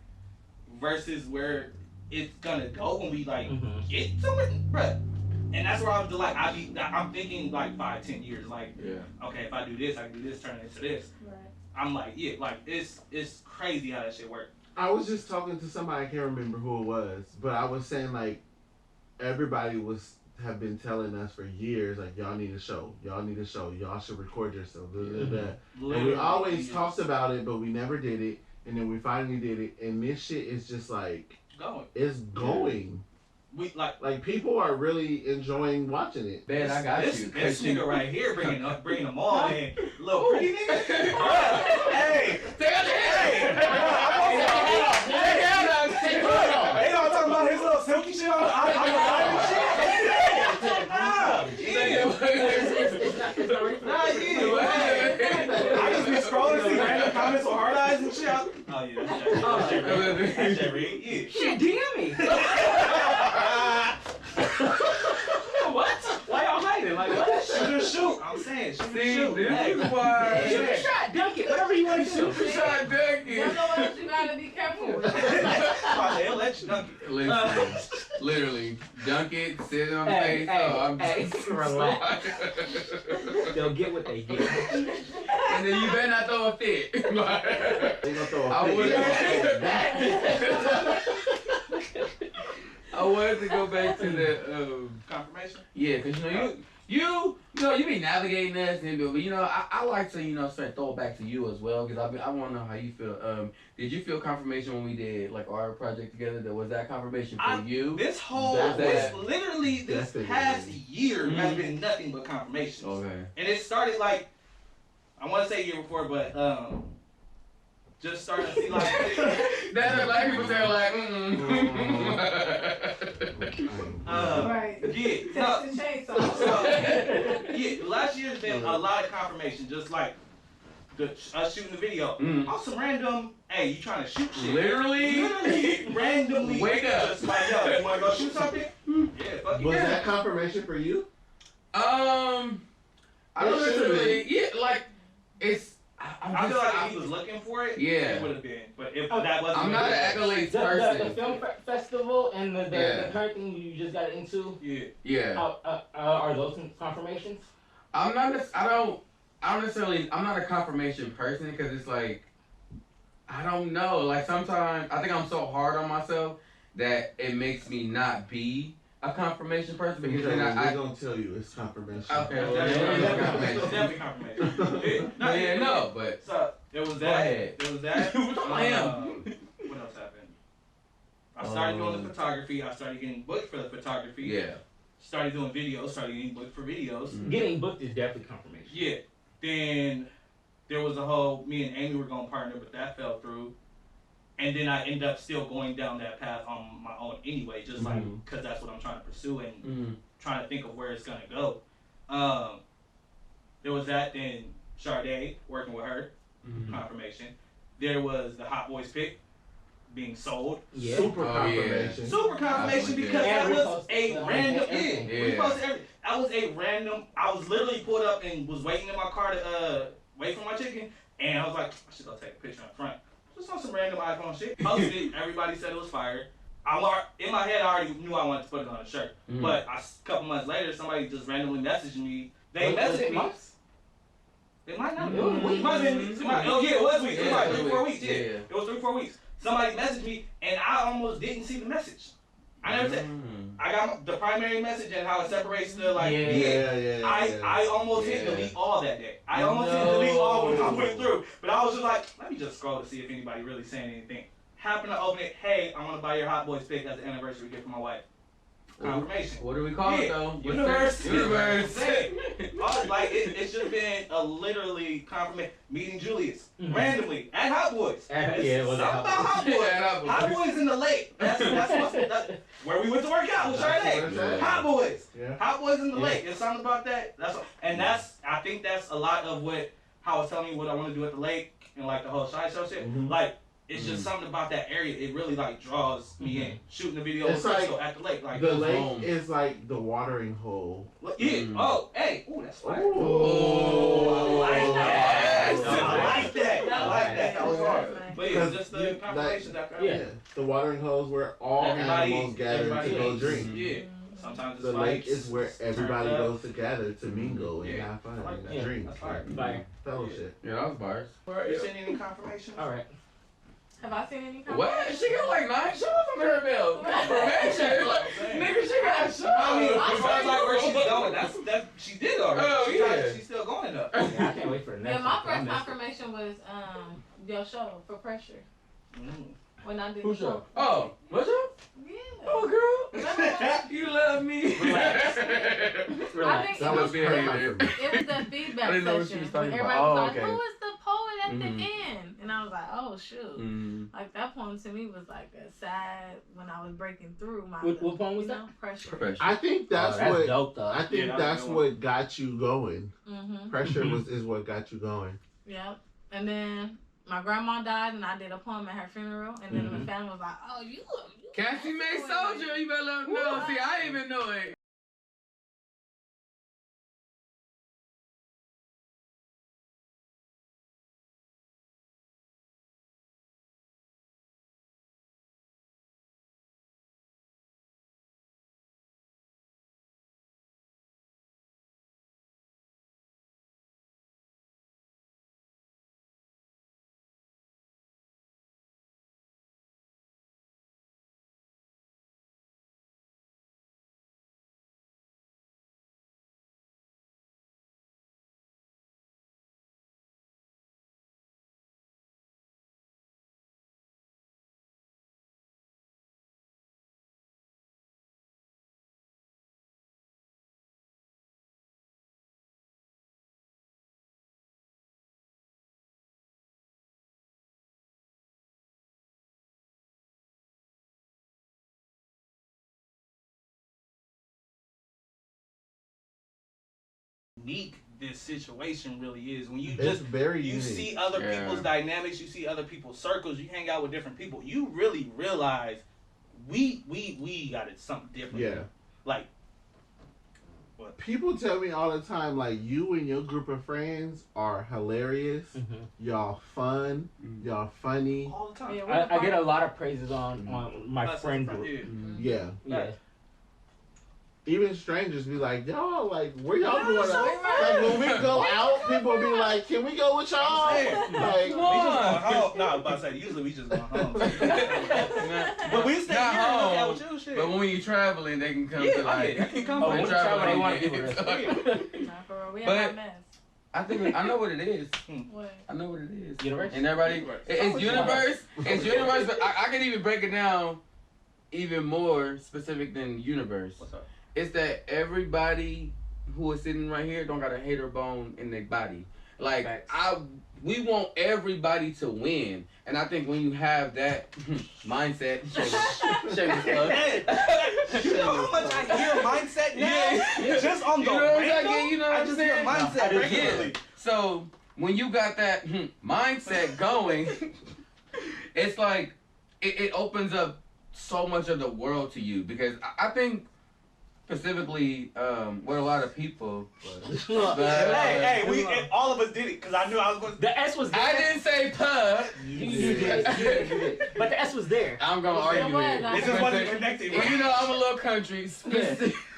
versus where it's gonna go when we like Mhm. get somewhere, bruh. And that's where I'm thinking like 5-10 years, like Yeah. okay, if I do this, I can do this, turn it into this. Right. I'm like, yeah, like it's crazy how that shit works. I was just talking to somebody, I can't remember who it was, but I was saying like everybody have been telling us for years like y'all need a show, y'all should record yourself. Blah, blah, blah. And we Literally, always yes. talked about it, but we never did it, and then we finally did it, and this shit is just like going. it's going. We Like people are really enjoying watching it. Ben, I got this, you. This nigga right here bringing them all in. Little Ooh. pretty nigga. Hey, hey, y'all talking about his little silky shit on the line and shit? It's not ready for Nah, yeah. I just be scrolling, see random comments on hard eyes and shit. Oh yeah, that's Jay Reed. Yeah. Shit, DM me. What? Why y'all hiding? Like what? Shoot or shoot. I'm saying, shoot or See, shoot. this Hey. is why. Shoot a shot, dunk it, whatever you want to do. Shot Ducky. You know what else you gotta be careful with. About to LA let you dunk it. Listen, literally, dunk it, sit it on the face. I'm just relax. They'll get what they get. And then you better not throw a fit. They gonna throw I a would. fit. I wanted to go back to the Confirmation? yeah, cause you be navigating us, and but I like to sort of throw it back to you as well, cause I want to know how you feel. Did you feel confirmation when we did like our project together? Was that confirmation for you? This past year has been nothing but confirmation. Okay. And it started like, I want to say year before, but just started to see like. That's what black people say like. Right. Yeah. Texas Chainsaw. So, yeah. Last year's been a lot of confirmation, just like us shooting the video. On some random, hey, you trying to shoot shit? Literally, randomly. Wake up. Just like, yo, you want to go shoot something? Yeah, fuck Was yeah. that confirmation for you? I don't necessarily. Yeah, like it's. I feel like if he was looking for it, Yeah. it would have been. But if that wasn't, I'm not an accolades person. The film festival and the current thing you just got into. Yeah. Yeah. Are those confirmations? I'm not a confirmation person because it's like, I don't know. Like sometimes I think I'm so hard on myself that it makes me not be a confirmation person because then I gonna tell you it's confirmation. Okay. It's definitely confirmation. But So there was Go that. ahead. There was that. I am. What else happened? I started doing the photography. I started getting booked for the photography. yeah. Started doing videos. Started getting booked for videos. Getting booked is definitely confirmation. Yeah. Then there was a whole, me and Amy were going to partner, but that fell through. And then I ended up still going down that path on my own anyway, just like, because that's what I'm trying to pursue and trying to think of where it's going to go. There was that, then Sade, working with her, confirmation. There was the Hot Boys pick being sold. Yeah. Super confirmation. Super confirmation because that was a random, Yeah. that was a random, I was literally pulled up and was waiting in my car to wait for my chicken, and I was like, I should go take a picture in front. Just on some random iPhone shit. Posted it, everybody said it was fire. In my head, I already knew I wanted to put it on a shirt. But a couple months later, somebody just randomly messaged me. They messaged me. It might not. It might have been. It was weeks. It was like 3-4 weeks. Yeah. It was 3-4 weeks. Somebody messaged me, and I almost didn't see the message. I never said. I got the primary message and how it separates the like. I almost hit delete all that day. I almost hit delete all when I went through. But I was just like, let me just scroll to see if anybody really saying anything. Happened to open it. Hey, I want to buy your Hot Boys pick as an anniversary gift for my wife. Confirmation. What do we call it though? Universe. Universe. Like it's just been a literally confirmation. Meeting Julius randomly at Hot Boys. It was something about Hot Boys. Hot Boys in the lake. That's where we went to work out with Sade. Hot Boys. Yeah. Hot Boys in the lake. It's something about that. I think that's a lot of what how I was telling you what I want to do at the lake and like the whole sideshow shit. Like. It's just something about that area. It really like draws me in. Shooting the video with Crystal at the lake. Like the lake is like the watering hole. Yeah. Oh, hey. Ooh, that's fire. Oh, I like that. I like that. That was hard. Nice. But yeah, just the confirmations after. Yeah. The watering hole is where all animals gather to go drink. Yeah. Sometimes it's the lake is where everybody goes to gather to mingle and have fun and drink. That's fire. Fellowship. Yeah, that was bars. You seen any confirmation? All right. Have I seen any confirmation? What? She got like 9 shows under her belt. Confirmation. Like, nigga, she got shows. I mean, as far as like where she's going, that's she did already. Oh, yeah. She's still going up. Yeah, I can't wait for the next Yeah, my one. first confirmation was your show for Pressure. When I did Who the show. Oh, what's up? Yeah. Oh, girl. You love me. Relax. I think That was being perfect hated. for me. it was the feedback I didn't know what she session was when talking everybody about. was Oh, like, okay. "Who is the poet at the end?" And I was like, "Oh shoot!" Like that poem to me was like a sad when I was breaking through my. What poem was that? Pressure. Professional. I think that's what. dope though. I think Yeah, that's that was what got you going. Pressure is what got you going. Yep. And then my grandma died, and I did a poem at her funeral, and then the family was like, "Oh, you." Cassie May Soldier, you better let them know. See, I didn't even know it. unique this situation really is. When you It's just very you unique. see other Yeah. people's dynamics, you see other people's circles, you hang out with different people, you really realize we got it something different. Yeah. Like People tell me all the time, like, you and your group of friends are hilarious. Y'all fun. Y'all funny. all the time. Yeah, I get a lot of praises on my That's friend the group. Yeah. Yeah. Even strangers be like, y'all, like, where y'all Yeah, going? so Like, when we go out, people be like, can we go with y'all? Like, We just going home. Nah, I was about to say, usually we just go home. But we stay here and look at with you shit. But when you traveling, they can come Yeah, to like. they can come Oh, by. when you travel, they want to be Yeah. with us. Nah, for real. We But- have a mess. I think I know what it is. What? I know what it is. Universe? And everybody, Universe. it's universe. It's universe, but I can even break it down even more specific than universe. What's up? It's that everybody who is sitting right here don't got a hater bone in their body. Like Facts. we want everybody to win, and I think when you have that mindset, shameless plug. Hey, you know how much I hear mindset now? Yeah. Just on the You know what I'm random, saying? You know what I I'm just hear saying? mindset I do too. regularly. So when you got that mindset going, it's like it opens up so much of the world to you, because I think specifically with a lot of people. Hey, all of us did it because I knew I was going to. The S was there. I didn't say puh. You did. But the S was there. I'm gonna It argue was, it. I It just wasn't connected. And you know I'm a little country.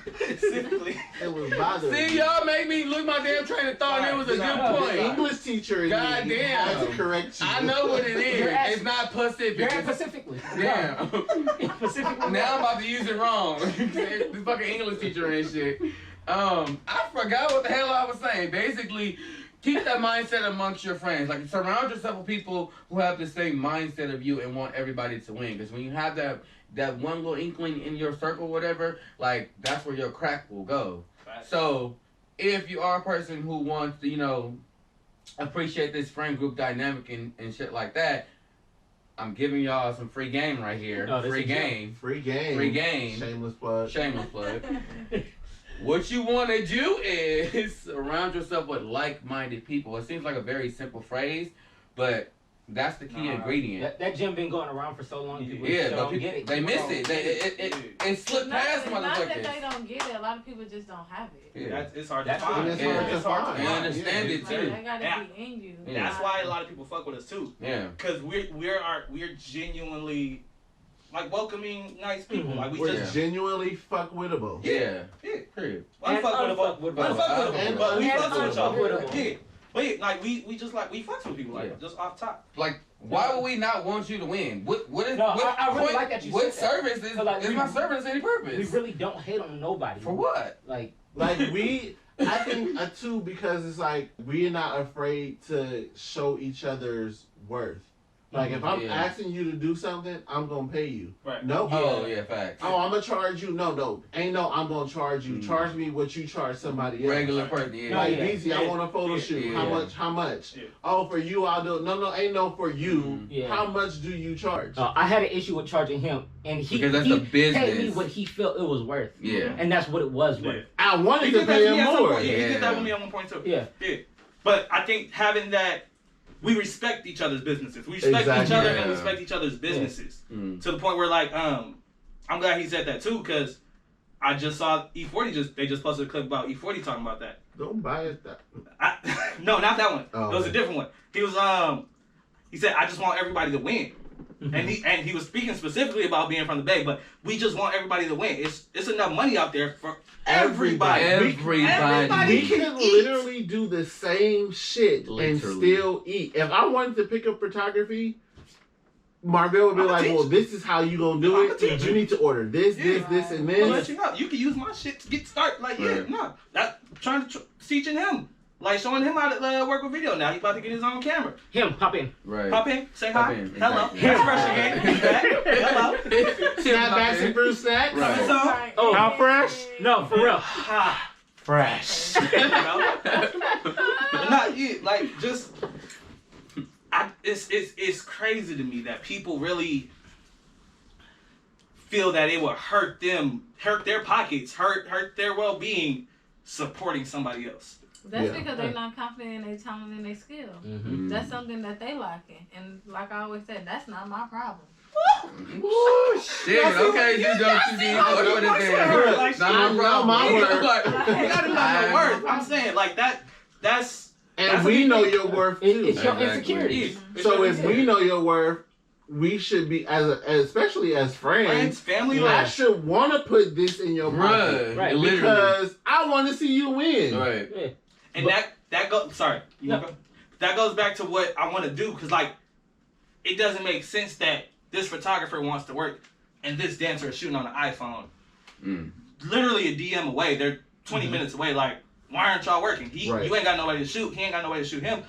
Specifically. it was bothering me. See, y'all make me lose my damn train of thought. And it was a The good point. English teacher in me Goddamn. had to correct you. I know what it is. You're asking- It's not Pacific. You're in It's- Pacifically. Damn. Pacifically. Now I'm about to use it wrong. This fucking English teacher and shit. I forgot what the hell I was saying. Basically, keep that mindset amongst your friends. Like, surround yourself with people who have the same mindset of you and want everybody to win. Because when you have that one little inkling in your circle, whatever, like, that's where your crack will go. So, if you are a person who wants to, you know, appreciate this friend group dynamic and shit like that, I'm giving y'all some free game right here. Oh, this Free is game. Free game. Free game. Shameless plug. Shameless plug. What you want to do is surround yourself with like-minded people. It seems like a very simple phrase, but that's the key ingredient. That gym been going around for so long. People Yeah, still but don't people, get it. they miss it. It slipped past Not that they motherfuckers. don't get it. A lot of people just don't have it. Yeah. It's hard That's to find. what it is. Yeah. It's hard to And find. understand it Like, too. that gotta Yeah. be in you. Yeah. That's why a lot of people fuck with us too, Yeah. because we're genuinely like welcoming, nice people. Mhm. Like we We're just genuinely fuck wittable. Yeah. yeah. Period. And Unfuckwittable. unfuckwittable. And But we and fucks with y'all. unfuckwittable. Yeah. But yeah, like we just like we fucks with people like Yeah. just off top. Like, why would we not want you to win? What is No, what I really point- like that you what said that. service is, So, like, is we- my service any We purpose? really don't hate on nobody. For what? Like, Like I think too, because it's like we're not afraid to show each other's worth. Like if I'm Yeah. asking you to do something, I'm gonna pay you. Right. Nope. Oh yeah, facts. Oh, I'm gonna charge you. No. Ain't no. I'm gonna charge you. Charge me what you charge somebody else. Regular person. Yeah. No, Like yeah. BZ, I want a photo Yeah. shoot. Yeah. How much? How much? Yeah. Oh, for you, I'll do. No, ain't no for you. Mhm. Yeah. How much do you charge? I had an issue with charging him, and he Because that's he a business. paid me what he felt it was worth. Yeah. And that's what it was worth. I wanted He to did that pay to me him at some more. point. Yeah, he did that Yeah. with me at one point too. Yeah. Yeah. But I think having that, we respect each other's businesses. We respect each Exactly. other Yeah. and respect each other's businesses. Mm. To the point where like, I'm glad he said that too, because I just saw E40 they just posted a clip about E40 talking about that. Don't buy it. That. No, not that one. Oh, It was a okay. different one. He was he said, I just want everybody to win. And he was speaking specifically about being from the Bay, but we just want everybody to win. It's enough money out there for everybody. Everybody. We can can eat. literally do the same shit and Literally. still eat. If I wanted to pick up photography, Marvell would be I'ma like, teach "Well, you. this is how you gonna do I'ma it. teach You need to order this, Yeah. this, and I'll let this." you know. You can use my shit to get started. Like, yeah, Right. no. That trying to teaching him. Like showing him how to work with video now. He's about to get his own camera. Him, pop in. Right. Pop in, say Pop hi. in, Hello. exactly. That's fresh again. He's back. Hello. Snapbacks and fruit snacks. Right. So, Oh, how fresh? No, for real. ha. Fresh. You know? But not you. Like just, it's crazy to me that people really feel that it would hurt them, hurt their pockets, hurt their well-being, supporting somebody else. That's Yeah. because they're not confident in their talent and their skill. Mm-hmm. That's something that they lacking. And like I always said, that's not my problem. Ooh, shit. Okay, you don't you need how what you it want is. her, like, Not I my know problem. my word. Like, You gotta know your worth. I'm saying like that. That's And we know your worth too. It's your Exactly. insecurities. So if we know your worth, we should be especially as friends, friends. family, I like should want to put this in your pocket Bruh, Right, literally. because I want to see you win. Right. and that goes. Sorry, you No. wanna go? That goes back to what I want to do because like it doesn't make sense that this photographer wants to work and this dancer is shooting on an iPhone, Mm. literally a DM away. They're 20 minutes away. Like, why aren't y'all working? Right. You ain't got nobody to shoot. He ain't got nobody to shoot him.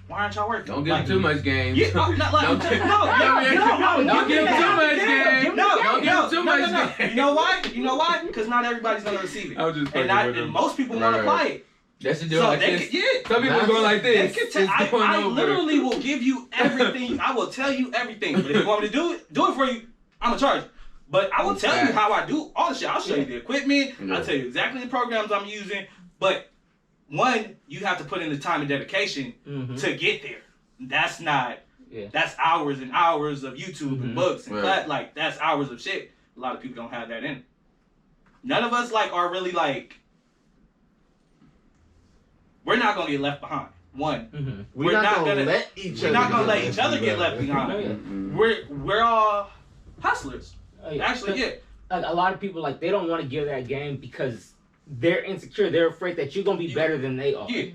Why aren't y'all working? Don't give like, him too much game. Yeah, not like, Don't no, give- no, Don't give him too much game. Don't give him too much game. You know why? You know why? Because not everybody's gonna receive it. I was just And, fucking with him. most people want to Right. apply it. They should do it So like they this. can, yeah. Some people That's- go like They this. can It's I going over. literally will give you everything. I will tell you everything. But if you want me to do it for you. I'm in charge. But I will tell you how I do all the shit. I'll show you the equipment. Yeah. I'll tell you exactly the programs I'm using. But one, you have to put in the time and dedication to get there. That's not. Yeah. That's hours and hours of YouTube and books and Right. class. Like that's hours of shit. A lot of people don't have that in. None of us like are really like. We're not gonna get left behind. One. Mm-hmm. We're not gonna let each other. We're not gonna get let left each other get left behind. behind. Mm-mm. We're all hustlers. Oh, yeah. Actually, yeah. Like, a lot of people, like, they don't want to give that game because they're insecure. They're afraid that you're gonna be Yeah. better than they are. Yeah.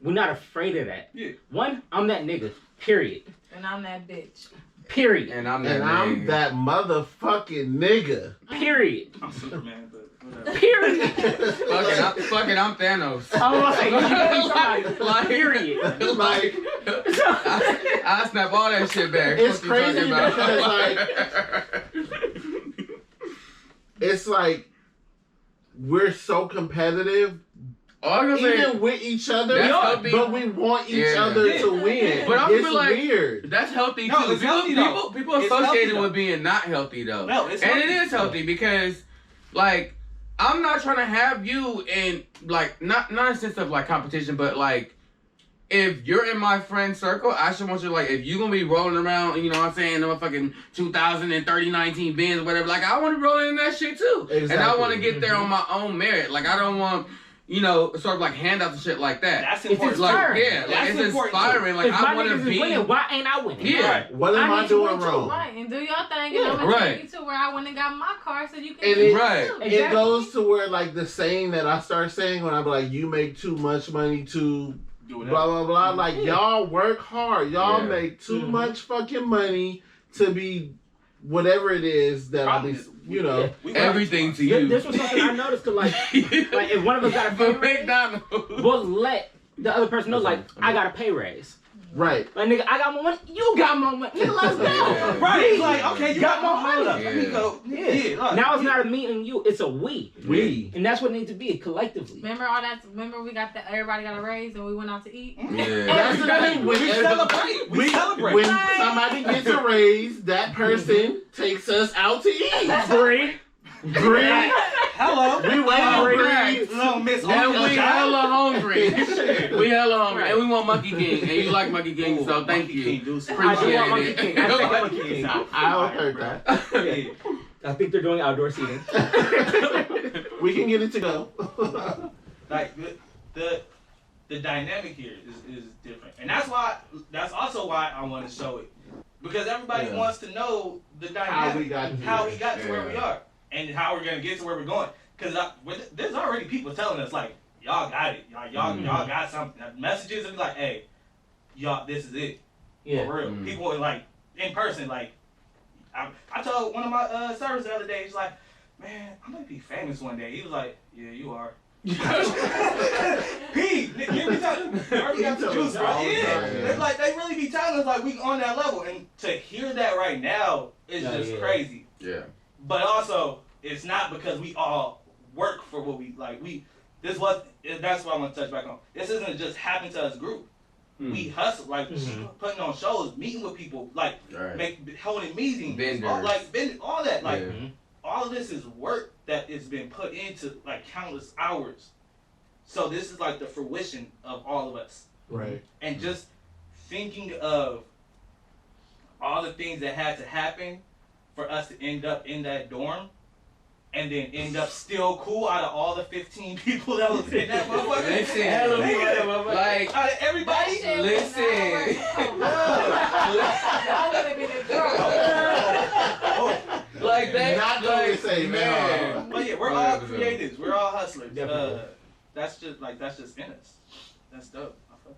We're not afraid of that. Yeah. One, I'm that nigga. Period. And I'm that bitch. Period. And I'm that And I'm nigga. that motherfucking nigga. Period. I'm Superman, but whatever. Period. Fuck it, I'm Thanos. I was like, you can be somebody. Like- Period. Like, I snap all that shit back. It's What you crazy talking about? it's like we're so competitive, All I'm gonna say, even with each other, That's healthy. but we want each Yeah. other Yeah. to win. But I it's feel like- weird. that's healthy No, too. it's healthy, though. People It's associate healthy, it though. with being not healthy though. No, it's and healthy. it is healthy because, like, I'm not trying to have you in like not in a sense of like competition, but like if you're in my friend circle, I should want you like if you gonna be rolling around, you know what I'm saying, the fucking 2030 19 Benz or whatever. Like I want to roll in that shit too, and I Exactly. want to get there on my own merit. Like I don't want. You know, sort of like handouts and shit like that. That's It's important. Like, inspiring. yeah, like That's it's important, too. inspiring. Like If I my want to niggas is be. winning, why ain't I winning? Yeah. Right. What am I need to doing win too. wrong? Right, and do your thing, and Yeah. I'm gonna Right. take you to where I went and got my car so you can And do it- Right. too. Exactly. It goes to where like the saying that I start saying when I'm like, you make too much money to Do whatever. blah blah blah. Like y'all work hard. Y'all Yeah. make too Mhm. much fucking money to be whatever it is that I Problem be, is, you know. We Everything to you. This was something I noticed. Cause like if one of us got a pay For raise, McDonald's. we'll let the other person know, like, I got a pay raise. Right. Like, nigga, I got more money. You got more money. Nigga, let's go. Yeah. Right. It's like, okay, you Got got more more money. money. Let me go. Yeah. Yeah. look, Now it's yeah. not a me and you. It's a we. We. And that's what it needs to be, collectively. Remember all that? Remember we got that? Everybody got a raise and we went out to eat. Yeah. That's the thing. We celebrate. We celebrate. When somebody gets a raise, that person takes us out to eat. Free. Green. Hello. We waiting for Little Miss And Uncle we John. hella hungry. We hella hungry. And we want Monkey King. And you like Monkey King, so thank Monkey you. King, dude. I do Appreciate want Monkey it. King. I think Monkey King. I heard that. Yeah. I think they're doing outdoor seating. We can get it to go. Like the dynamic here is different, and that's also why I want to show it, because everybody Yeah. wants to know the How dynamic, we got here. how we got to where we Yeah. are, and how we're gonna get to where we're going. Because there's already people telling us like, y'all got it, y'all got something. Messages and like, hey, y'all, this is it. Yeah. For real. Mm. People are like in person, like I told one of my servers the other day, he's like, man, I'm gonna be famous one day. He was like, yeah, you are. Pete, give me time. You already got the juice, bro. Oh, Yeah. yeah. It's like they really be telling us like we on that level, and to hear that right now is Yeah, just yeah. crazy. Yeah. But also, it's not because we all work for what we like. That's what I want to touch back on. This isn't just happen to us group. We hustle, like putting on shows, meeting with people, like Right. holding meetings, Vendors. all that, like Yeah. all of this is work that has been put into like countless hours So this is like the fruition of all of us. Right. And just thinking of all the things that had to happen for us to end up in that dorm and then end up still cool out of all the 15 people that was in that motherfucker. Listen, like, Out of everybody. That shit was listen. Y'all would have been in trouble. like that, Not like, gonna say, man. But yeah, we're all creatives. We're all hustlers. Definitely. That's just in us. That's dope. I fuck with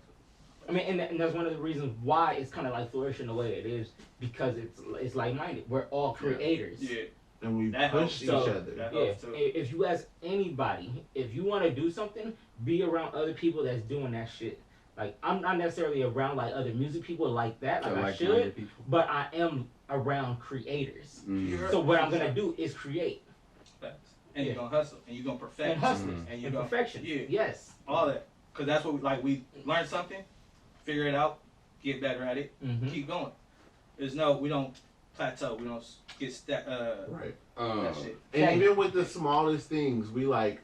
it. I mean, and that's one of the reasons why it's kind of like flourishing the way it is, because it's like-minded. We're all creators. Yeah. And we That push each helps. other. That Yeah, helps too. if you ask anybody, if you want to do something, be around other people that's doing that shit. Like, I'm not necessarily around like other music people like that, like I should, but I am around creators. Mm. So what I'm gonna do is create Facts. And you're gonna hustle. And you're gonna perfect. and hustle And you're and gonna perfection. Yeah. Yes. All that. Because that's what we learn something, figure it out, get better at it, Mm-hmm. keep going. We don't plateau. We don't get Right. that shit. And even with the smallest things, we like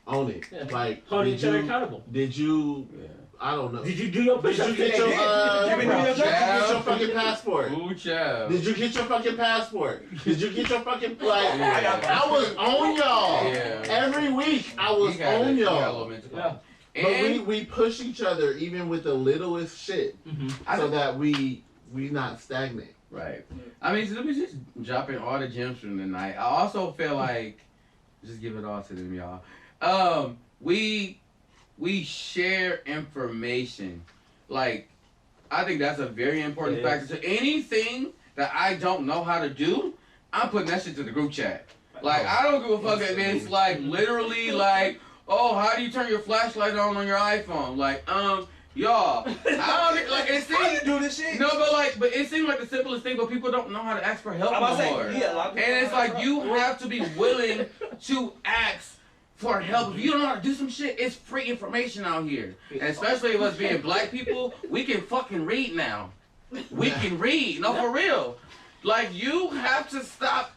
own it. Yeah. Like, Holding did each other you, accountable. did you, Yeah. I don't know. Did you do your Did push-ups you get today? your, Did you did you get get your fucking passport? Ooh, child. Did you get your fucking passport? Did you get your fucking, like, Yeah. I was on y'all. Yeah. Every week, I was He got on it. He got a y'all. little mental. Yeah. But And we push each other even with the littlest shit Mm-hmm. so that we not stagnant. right. I mean, so let me just drop in all the gems from the night. I also feel like, just give it all to them, y'all. We share information. Like, I think that's a very important It factor. So anything that I don't know how to do, I'm putting that shit to the group chat. Like, I don't give a fuck if it's like literally like, oh, how do you turn your flashlight on your iPhone? Like, y'all, I don't think, like, it How you seems, do this shit? no, but it seems like the simplest thing, but people don't know how to ask for help I'm about to anymore. say, yeah, a lot of people And it's don't like, have you help. have to be willing to ask for help. If you don't know how to do some shit, it's free information out here. And especially with us being black people, we can fucking read now. We can read. No, for real. Like, you have to stop,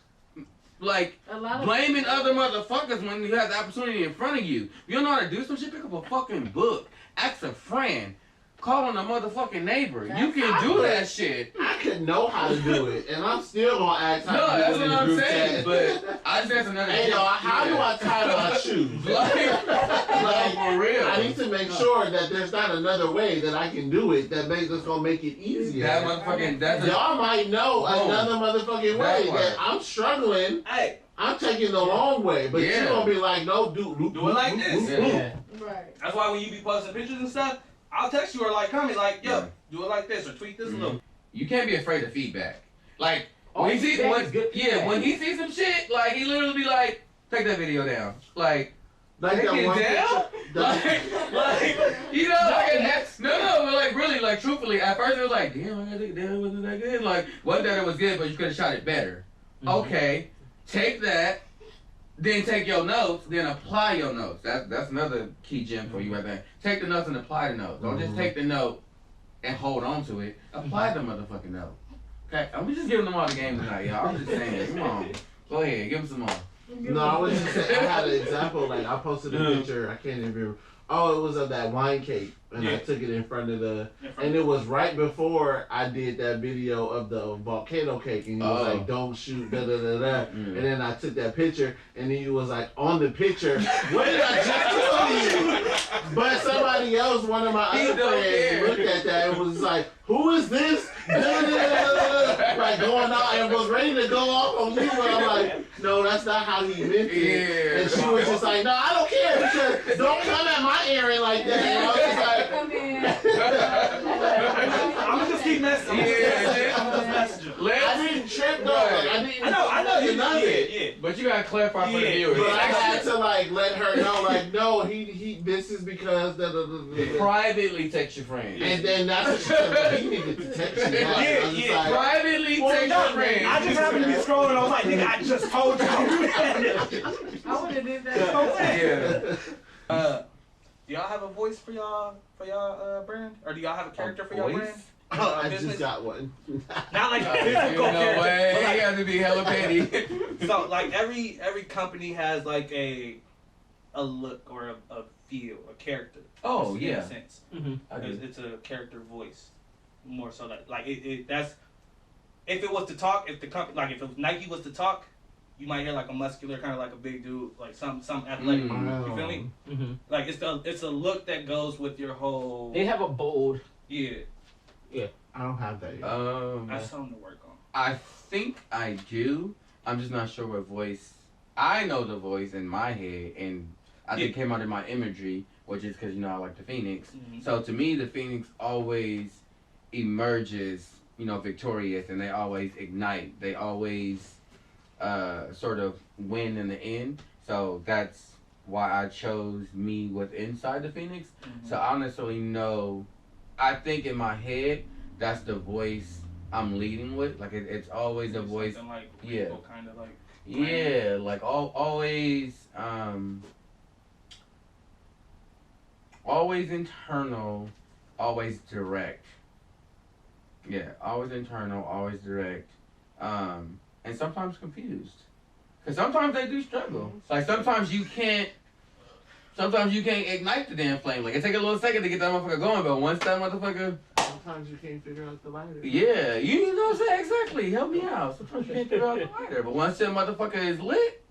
like, A lot of blaming other motherfuckers when you have the opportunity in front of you. If you don't know how to do some shit, pick up a fucking book. Ask a friend. Call on a motherfucking neighbor. You can do that shit. I could know how to do it, and I'm still gonna ask how No, to do that's it in what the I'm group saying. chat. But I just that's another. Hey, y'all, how do I tie my shoes? Like, for real. I need to make sure that there's not another way that I can do it that's gonna make it easier. That motherfucking. That's a, Y'all might know Boom. another motherfucking That way part. that I'm struggling. Hey, I'm taking the long way, but Yeah. you're gonna be like, no, do it like this. Yeah. Right. that's why when you be posting pictures and stuff, I'll text you or like comment like, yo, Yeah. do it like this or tweet this a Mhm. little. you can't be afraid of feedback. Like Oh, when he sees feedback when, is good yeah, feedback. when he sees some shit, like he literally be like, take that video down. Like Like take that it one down. picture. Like you know, like no, but like really, like truthfully, at first it was like, damn, I gotta take it down, wasn't that good? Like, wasn't that it was good, but you could have shot it better. Mhm. Okay, take that, then take your notes, then apply your notes. That's another key gem for you right there. Take the notes and apply the notes. Don't just Mhm. take the note and hold on to it. Apply the motherfucking note. Okay, I'm just giving them all the game tonight, y'all. I'm just saying, come on. Go ahead, give them some more. No, I was just saying, I had an example, like, I posted a picture, I can't even remember. Oh, it was of that wine cake, and I Yeah. took it in front of the, and it was right before I did that video of the volcano cake, and he was Oh. like, don't shoot, da da da da. Mm. And then I took that picture, and he was like, on the picture, what did I just tell you? But somebody else, one of my He other don't friends, care. looked at that and was like, who is this? Da, da, da, da, da. Like going out and was ready to go off on me, but I'm like, no, that's not how he meant it. Yeah. And she was just like, no, I don't care because don't come at my area like that. And I was just Come in. I'm gonna just keep messaging. Yeah. I'm just messaging. like, I Let's, didn't trip though. Like, I didn't. I know you none of it. yeah. but you gotta clarify for the Yeah, viewers. But I had to like let her know, like, no, he this is because da, da, da, da, da. Privately text your friend. And then that's what she said. He needed to text you that. Yeah, I was just yeah. like, Privately Well, text no, your friend. I just happened to be scrolling. I was like, nigga, I just told you. I would have did that. Yeah. Do y'all have a voice for y'all brand, or do y'all have a character for y'all voice? brand? I Business? just got one. Not like a No physical character. way. but You like- have to be hella petty. So like every company has like a look or a feel, a character. Oh, in yeah. a sense. Mm-hmm. I Because do. it's a character voice, more so that like that's if it was to talk, if the company like if Nike was to talk, you might hear like a muscular kind of like a big dude, like some athletic. Mm. You feel me? Mm-hmm. Like it's a look that goes with your whole They have a bold. yeah. I don't have that yet. That's something to work on. I think I do. I'm just not sure what voice. I know the voice in my head, and I think it came out in my imagery, which is because, you know, I like the Phoenix. Mhm. So to me, the Phoenix always emerges, you know, victorious, and they always ignite. They always sort of win in the end. So that's why I chose me with inside the Phoenix. Mhm. So I don't necessarily know. I think in my head, that's the voice I'm leading with. Like it's always a voice. Something like yeah. kind of like Yeah, like always internal, always direct. Yeah, always internal, always direct, and sometimes confused. Cause sometimes they do struggle. Like sometimes you can't ignite the damn flame. Like it take a little second to get that motherfucker going, but once that motherfucker, Sometimes you can't figure out the lighter. yeah, you know what I'm saying? Exactly. Help me out. Sometimes you can't figure out the lighter, but once that motherfucker is lit,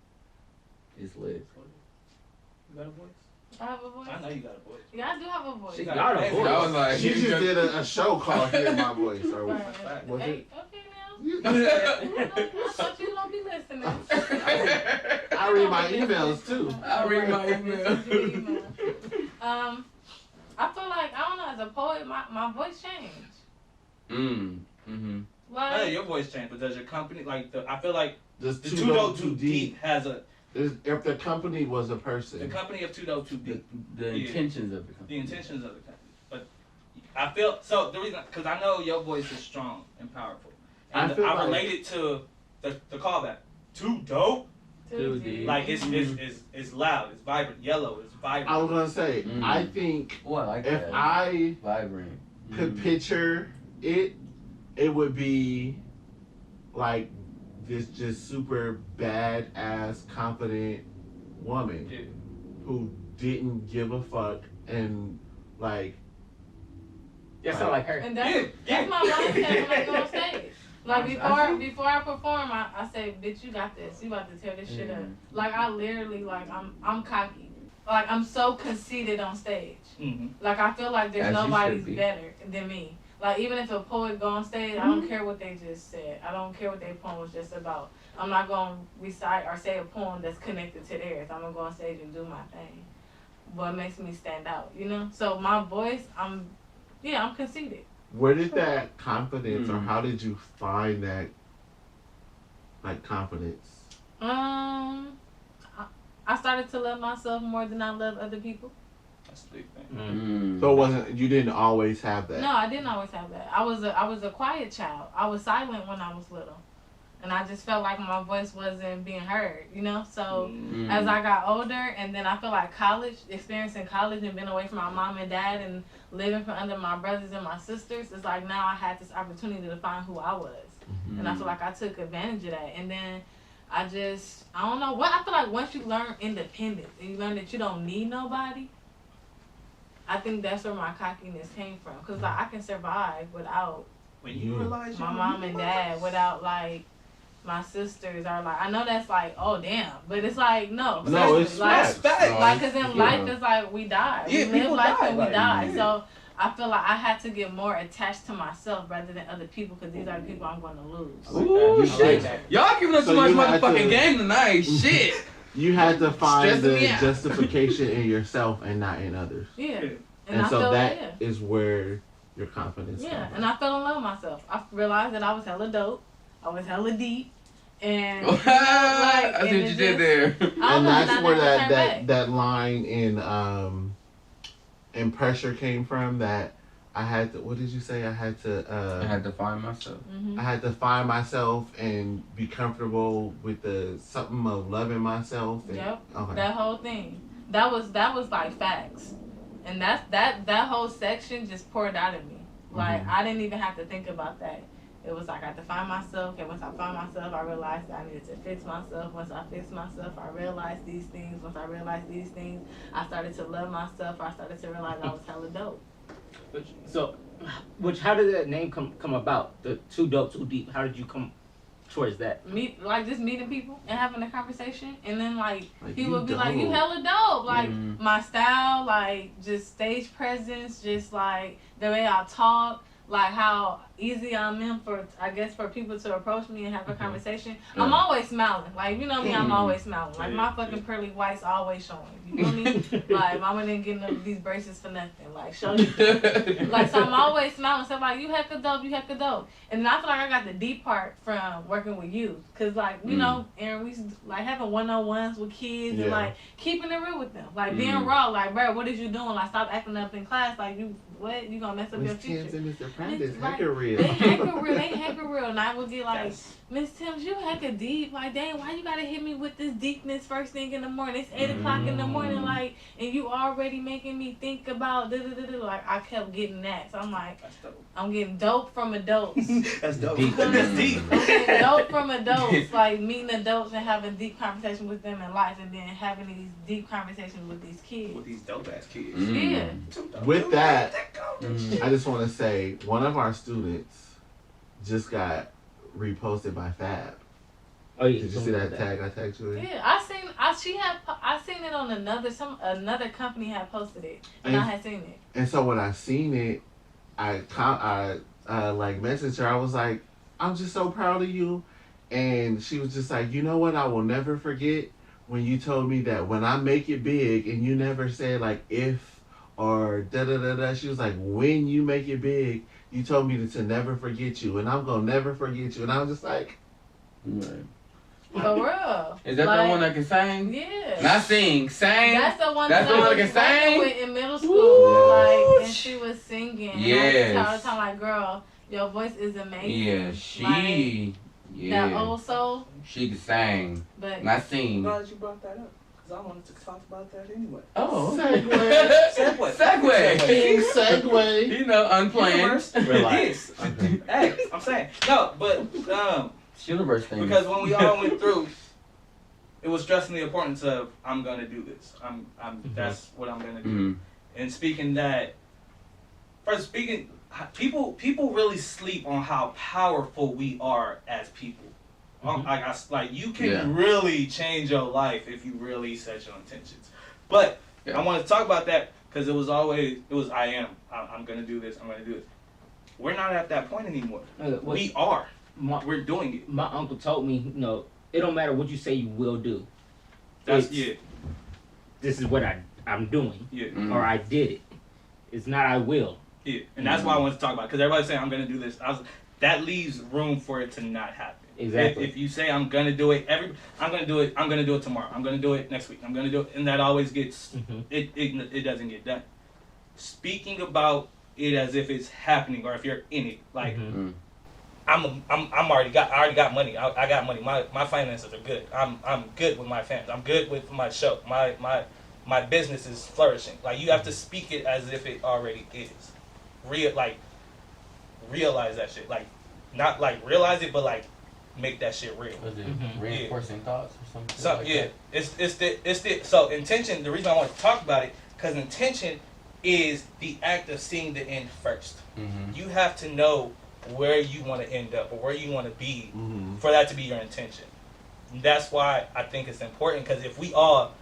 it's lit. You got a voice? I have a voice. I know you got a voice. Yeah, I do have a voice. She Y'all got the a voice. I was like, She just did a show called Hear My Voice. Or Right. was Hey, it? okay now. You- I thought you don't be listening. I read my emails too. I read my email. I feel like I don't know. As a poet, my voice changed. Mm-hmm. Like Hey, your voice changed, but does your company like I feel like Just the too Too low, Dope too Too deep. Deep has a If the company was a the person, company of Too Dope Too The, Deep. the Yeah. intentions of the The company. intentions of the company, but I feel so. The reason, because I know your voice is strong and powerful, and I feel like- relate it to the callback. Too dope, Too deep. like it's loud, it's vibrant, yellow, it's vibrant. I was gonna say, Mm. I think Oh, I like if that. I Vibrant. could Mm. picture it, it would be like this just super badass, confident woman Yeah. who didn't give a fuck and like That sound like her. And that's, Yeah, that's my mindset when I go on stage. Like I before I perform, I say, bitch, you got this. You about to tear this shit up. Like I literally like I'm cocky. Like I'm so conceited on stage. Mm-hmm. Like I feel like there's As you should nobody's be. better than me. Like even if a poet go on stage, I don't care what they just said. I don't care what their poem was just about. I'm not gonna recite or say a poem that's connected to theirs. I'm gonna go on stage and do my thing. What makes me stand out, you know? So my voice, I'm conceited. where did that confidence or Mm. how did you find that like confidence? I started to love myself more than I love other people. That's the big thing. Mm. So it wasn't you didn't always have that? No, I didn't always have that. I was a quiet child. I was silent when I was little. And I just felt like my voice wasn't being heard, you know? So Mm. as I got older, and then I feel like college, experiencing college and being away from my mom and dad and living from under my brothers and my sisters, it's like now I had this opportunity to find who I was. And I feel like I took advantage of that. And then I don't know what, I feel like once you learn independence and you learn that you don't need nobody, I think that's where my cockiness came from. Because like, I can survive without When you Yeah. realize my you mom and dad, without like my sisters are like, I know that's like, oh damn, but it's like no, No, it's seriously, like, facts. like, cause in Yeah. life it's like we die, Yeah, we live people life die, and we like, die. yeah. So I feel like I had to get more attached to myself rather than other people, cause these are the people I'm going to lose. Ooh, You shit. did. Y'all giving us So too much you had motherfucking to- game tonight. Shit. You had to find Stressing me the out. justification in yourself and not in others. Yeah, Yeah. and I so feel that like, is where your confidence yeah, comes and I fell in love with myself. I realized that I was hella dope, I was hella deep, and I see what and you it did just- there. I don't and know, and that's I where never turned back. that line in pressure came from. That I had to. What did you say? I had to. I had to find myself. Mhm. I had to find myself and be comfortable with the something of loving myself. And, Yep. Okay. That whole thing. That was like facts. And that whole section just poured out of me. Like Mhm. I didn't even have to think about that. it was like I had to find myself. Okay, once I found myself, I realized that I needed to fix myself. Once I fixed myself, I realized these things. Once I realized these things, I started to love myself. I started to realize I was hella dope. So, how did that name come about? The Too Dope, Too Deep. How did you come towards that? Just meeting people and having a conversation, and then like he you would be like, dope. "You hella dope." Like my style, like just stage presence, just like the way I talk, like how easy I'm in for people to approach me and have a conversation. I'm always smiling. Like, you know me, I'm always smiling. Like my fucking pearly whites always showing. You feel me? Like mama didn't get these braces for nothing. Like show you. Like so I'm always smiling. So like you hecka dope, you hecka dope. And I feel like I got the deep part from working with you. Cause like, you know, Aaron, we used to, like having one-on-ones with kids and like keeping it real with them. Like being raw, like, bro, what is you doing? Like stop acting up in class. Like you gonna mess up your future. Mr. Practice, Like, hecka real. They hecka real. And I would get like, Miss Timms, you hecka deep. Like, dang, why you gotta hit me with this deepness first thing in the morning? It's 8 o'clock in the morning, like, and you already making me think about da-da-da-da. Like, I kept getting that. So I'm like, I'm getting dope from adults. That's dope. Deep. That's deep. I'm getting dope from adults. Like, meeting adults and having deep conversations with them in life, and then having these deep conversations with these kids. With these dope ass kids. Yeah. With that, I just want to say one of our students just got reposted by Fab. Oh yeah. Did you see that tag I tagged you in? Yeah, I seen it on another company had posted it, and I had seen it. And so when I seen it, I like messaged her. I was like, I'm just so proud of you. And she was just like, you know what? I will never forget when you told me that when I make it big, and you never said like if or da da da da. She was like, when you make it big, you told me to never forget you, and I'm gonna never forget you. And I was just like, For real. Is that the one that can sing? Yeah. Not sing, sing. That's the one That's that the one I that was can working sing? with in middle school. Woo. Like, and she was singing. And I Yes. used to tell her all the time, like, girl, your voice is amazing. Yeah, That old soul, she can sing, but not I'm sing. glad you brought that up. Because I wanted to talk about that anyway. Oh. Segue. Segue. Segue. You know, unplanned. Universe. Relax. Hey, I'm saying. No, but Universe thing. because when we all went through, it was stressing the importance of I'm gonna do this. That's what I'm gonna do. Mm. And speaking that, first speaking, people really sleep on how powerful we are as people. Like you can really change your life if you really set your intentions. But I want to talk about that because I'm gonna do this. I'm gonna do this. We're not at that point anymore. We are. We're doing it. My uncle told me, you know, it don't matter what you say you will do. That's This is what I'm doing, or I did it. It's not I will. Yeah, and that's why I wanted to talk about it, because everybody's saying I'm gonna do this. That leaves room for it to not happen. Exactly. If you say I'm gonna do it, I'm gonna do it tomorrow. I'm gonna do it next week. I'm gonna do it, and that always gets it doesn't get done. Speaking about it as if it's happening or if you're in it, like I already got money. I got money. My finances are good. I'm good with my fans. I'm good with my show. My business is flourishing. Like you have to speak it as if it already is. Realize that shit. Like not like realize it, but like make that shit real. Was it reinforcing thoughts or something? So like yeah, that? so intention. The reason I want to talk about it because intention is the act of seeing the end first. Mm-hmm. You have to know where you want to end up or where you want to be for that to be your intention. And that's why I think it's important because if we all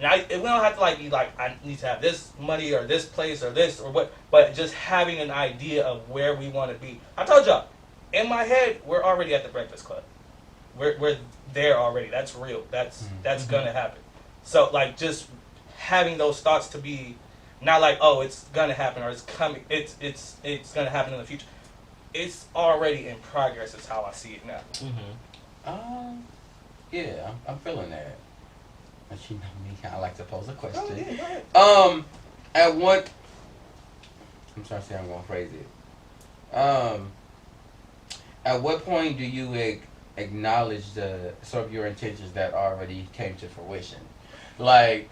now we don't have to like be like I need to have this money or this place or this or what, but just having an idea of where we want to be. I told y'all, in my head, we're already at the Breakfast Club. We're there already. That's real. That's gonna happen. So like just having those thoughts to be not like oh it's gonna happen or it's coming. It's gonna happen in the future. It's already in progress. Is how I see it now. Yeah, I'm feeling that. But you know me, I like to pose a question. Oh, yeah, go ahead. At what? I'm trying to see how I'm gonna phrase it. At what point do you acknowledge the sort of your intentions that already came to fruition? Like,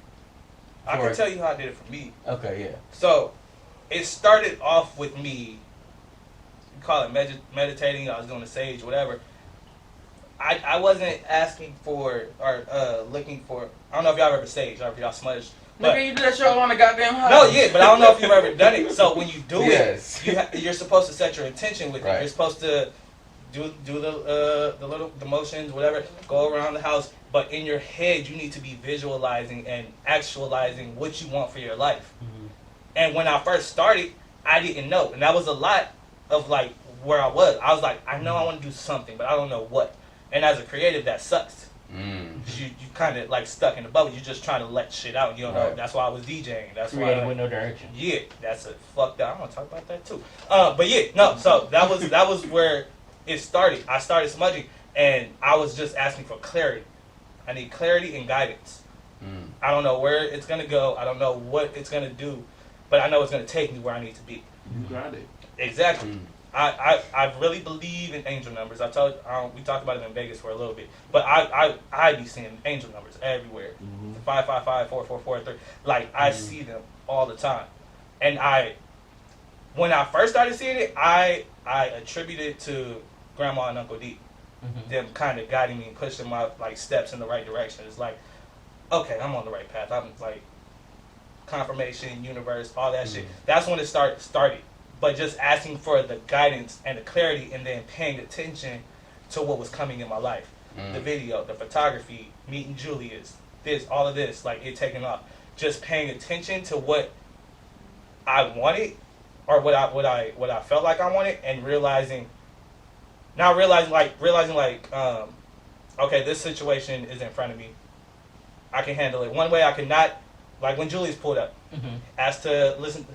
I can tell you how I did it for me. Okay, yeah. So, it started off with me call it meditating. I was doing the sage, whatever. I wasn't asking for or looking for. I don't know if y'all ever sage or if y'all smudged. But Nigga, you do that shit on the goddamn house. no, yeah, but I don't know if you've ever done it. So when you do Yes. it, you're supposed to set your intention with it. Right. You're supposed to do the motions, whatever, go around the house. But in your head, you need to be visualizing and actualizing what you want for your life. Mhm. And when I first started, I didn't know, and that was a lot of like where I was. I was like, I know I want to do something, but I don't know what. And as a creative, that sucks. You kind of like stuck in the bubble. You're just trying to let shit out. You don't know. Right. That's why I was DJing. That's Creating why. with no direction. Yeah, that's a fucked up. I want to talk about that too. But yeah, no. So that was where it started. I started smudging, and I was just asking for clarity. I need clarity and guidance. I don't know where it's gonna go. I don't know what it's gonna do, but I know it's gonna take me where I need to be. You got it. Exactly. I really believe in angel numbers. We talked about it in Vegas for a little bit, but I be seeing angel numbers everywhere. 555 4443. Like I see them all the time, and when I first started seeing it, I attribute it to Grandma and Uncle D. Them kind of guiding me and pushing my like steps in the right direction. It's like, okay, I'm on the right path. I'm like confirmation, universe, all that shit. That's when it started. But just asking for the guidance and the clarity, and then paying attention to what was coming in my life. The video, the photography, meeting Julius, all of this, like it taking off. Just paying attention to what I wanted, or what I felt like I wanted, and realizing okay, this situation is in front of me. I can handle it. One way I could not, like when Julius pulled up, asked to listen.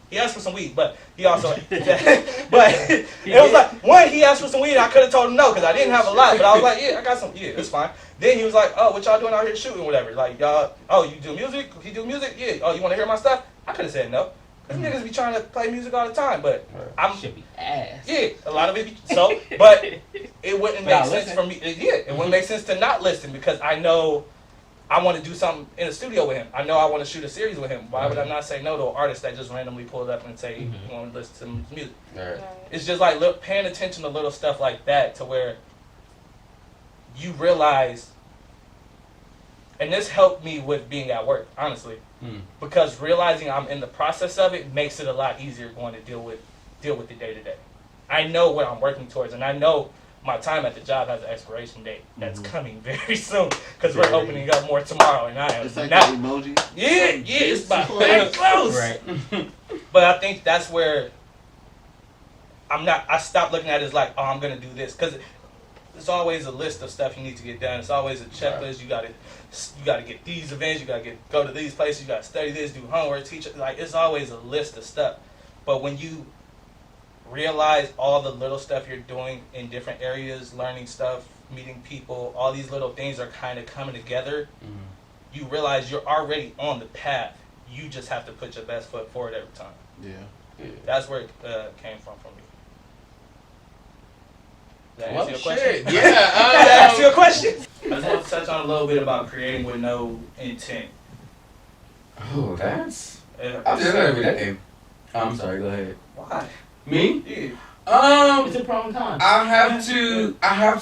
He asked for some weed, but he also, but it was like, one, he asked for some weed, I could have told him no, because I didn't have a lot, but I was like, yeah, I got some, yeah, it's fine. Then he was like, oh, what y'all doing out here shooting, whatever, like, y'all, oh, you do music? He do music? Yeah, oh, you want to hear my stuff? I could have said no, because niggas be trying to play music all the time, but Should be ass. yeah, a lot of it be, so, but it wouldn't make Not sense listen. for me, it wouldn't make sense to not listen, because I know I want to do something in the studio with him. I know I want to shoot a series with him. Why would I not say no to an artist that just randomly pulled up and say, you want to listen to some music? Right. It's just like paying attention to little stuff like that, to where you realize, and this helped me with being at work, honestly, because realizing I'm in the process of it makes it a lot easier going to deal with the day to day. I know what I'm working towards, and I know my time at the job has an expiration date that's coming very soon, because we're opening up more tomorrow, and I am It's like not. the emoji. Yeah, it's about that close. Right. But I think that's where I stopped looking at it as like, oh, I'm gonna do this, because there's always a list of stuff you need to get done. It's always a checklist. You gotta get these events. You gotta go to these places. You gotta study this, do homework, teach. Like it's always a list of stuff. But when you realize all the little stuff you're doing in different areas, learning stuff, meeting people, all these little things are kind of coming together. You realize you're already on the path. You just have to put your best foot forward every time. Yeah. That's where it came from for me. Does that Well, answer your question? shit. Yeah. Does that answer your question? I just want to touch on a little bit about creating with no intent. Oh, that's. I did that every day. I'm sorry. Go ahead. Why? Me? Yeah. It's a prime time. I have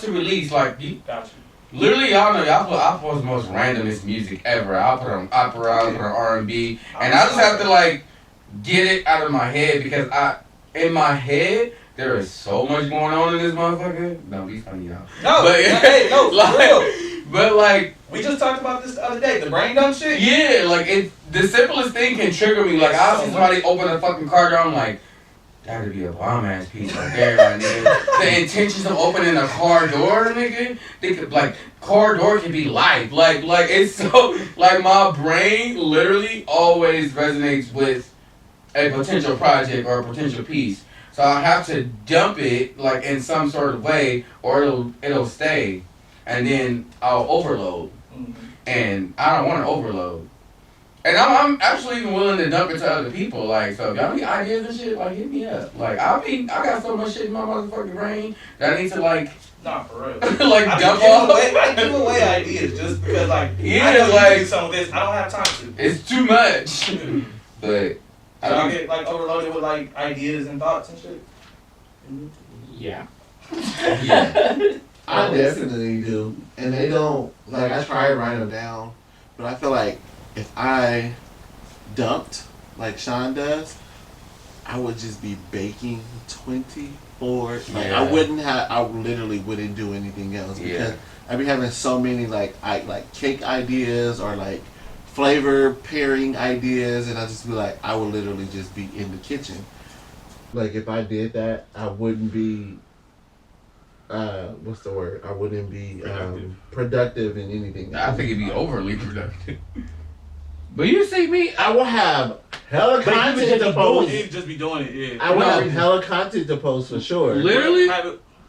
to release like you. Got you. Literally, y'all know I post the most randomest music ever. I'll put on opera, I'll put on R&B, and I just have to like get it out of my head, because in my head there is so much going on in this motherfucker. Don't be funny, y'all. No, But- hey, no, for like, real. But like, We just talked about this the other day. The brain dump shit. yeah, like the simplest thing can trigger me. Like I'll see somebody open a fucking car door, I'm like, that'd be a bomb ass piece right there, right, nigga. The intentions of opening a car door, nigga. They could, like, car door can be life. Like it's so, like, my brain literally always resonates with a potential project or a potential piece. So I have to dump it, like, in some sort of way, or it'll stay, and then I'll overload. And I don't want to overload. And I'm actually even willing to dump it to other people. Like, so if y'all need ideas and shit, like, hit me up. Like, I got so much shit in my motherfucking brain that I need to, like, Nah, for real. like, I dump give off. I give away ideas just because, like, Yeah, I know like- you do some of this. I don't have time to. It's too much. But, So I get, like, overloaded with, like, ideas and thoughts and shit. Yeah. Yeah. I definitely do, and they don't like. I try to write them down, but I feel like if I dumped like Sean does, I would just be baking 24. Like I Yeah. wouldn't have. I literally wouldn't do anything else because Yeah. I'd be having so many like cake ideas or like flavor pairing ideas, and I just be like, I would literally just be in the kitchen. Like if I did that, I wouldn't be. What's the word? I wouldn't be productive in anything. I think it'd be overly productive. But you see me, I will have hella But you would content just to be post. He'd just be doing it. Yeah. I will No. have hella content to post for sure. literally.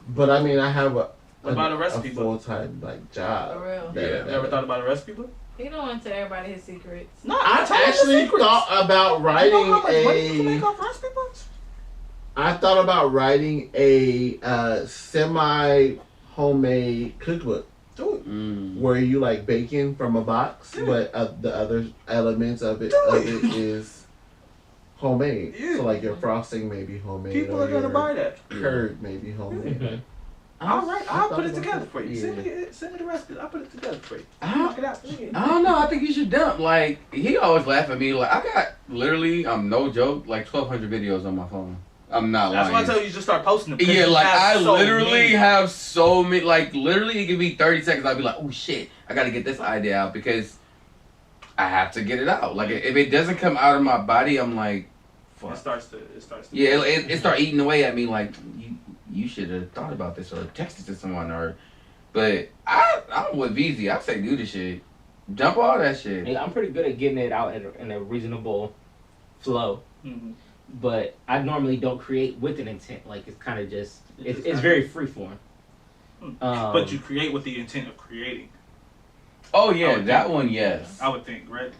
But I mean, I have What about a recipe book? full-time like job. For real. that- You ever thought about a recipe book? He don't want to tell everybody his secrets. No, I actually thought about You know writing how much money you can a. make off recipe books? I thought about writing a semi homemade cookbook Do it. where you like bacon from a box, Yeah. but the other elements of it is homemade. Yeah. So like your frosting may be homemade. People or are gonna your buy that. curd may be homemade. Mhm. All right, I'll thought put it about together that. for you. Yeah. Send me the recipe. I'll put it together for you. I Knock it out. don't know. I think you should dump. Like he always laugh at me. Like I got literally, no joke, like 1,200 videos on my phone. I'm not That's why I lying. tell you just start posting them. 'cause Yeah, you like have I so literally many. have so many. Like literally, it could be 30 seconds. I'd be like, oh shit, I gotta get this idea out because I have to get it out. Like if it doesn't come out of my body, I'm like, fuck. It starts to. Yeah, it start eating away at me. Like you should have thought about this or texted to someone or. But I'm with VZ. I say do the shit, dump all that shit. Yeah, I'm pretty good at getting it out in a reasonable flow, Mhm. but I normally don't create with an intent. Like it's kind of just It it's, just it's happens. very freeform. But you create with the intent of creating. Oh yeah, would that think- one, yes. I would think, right?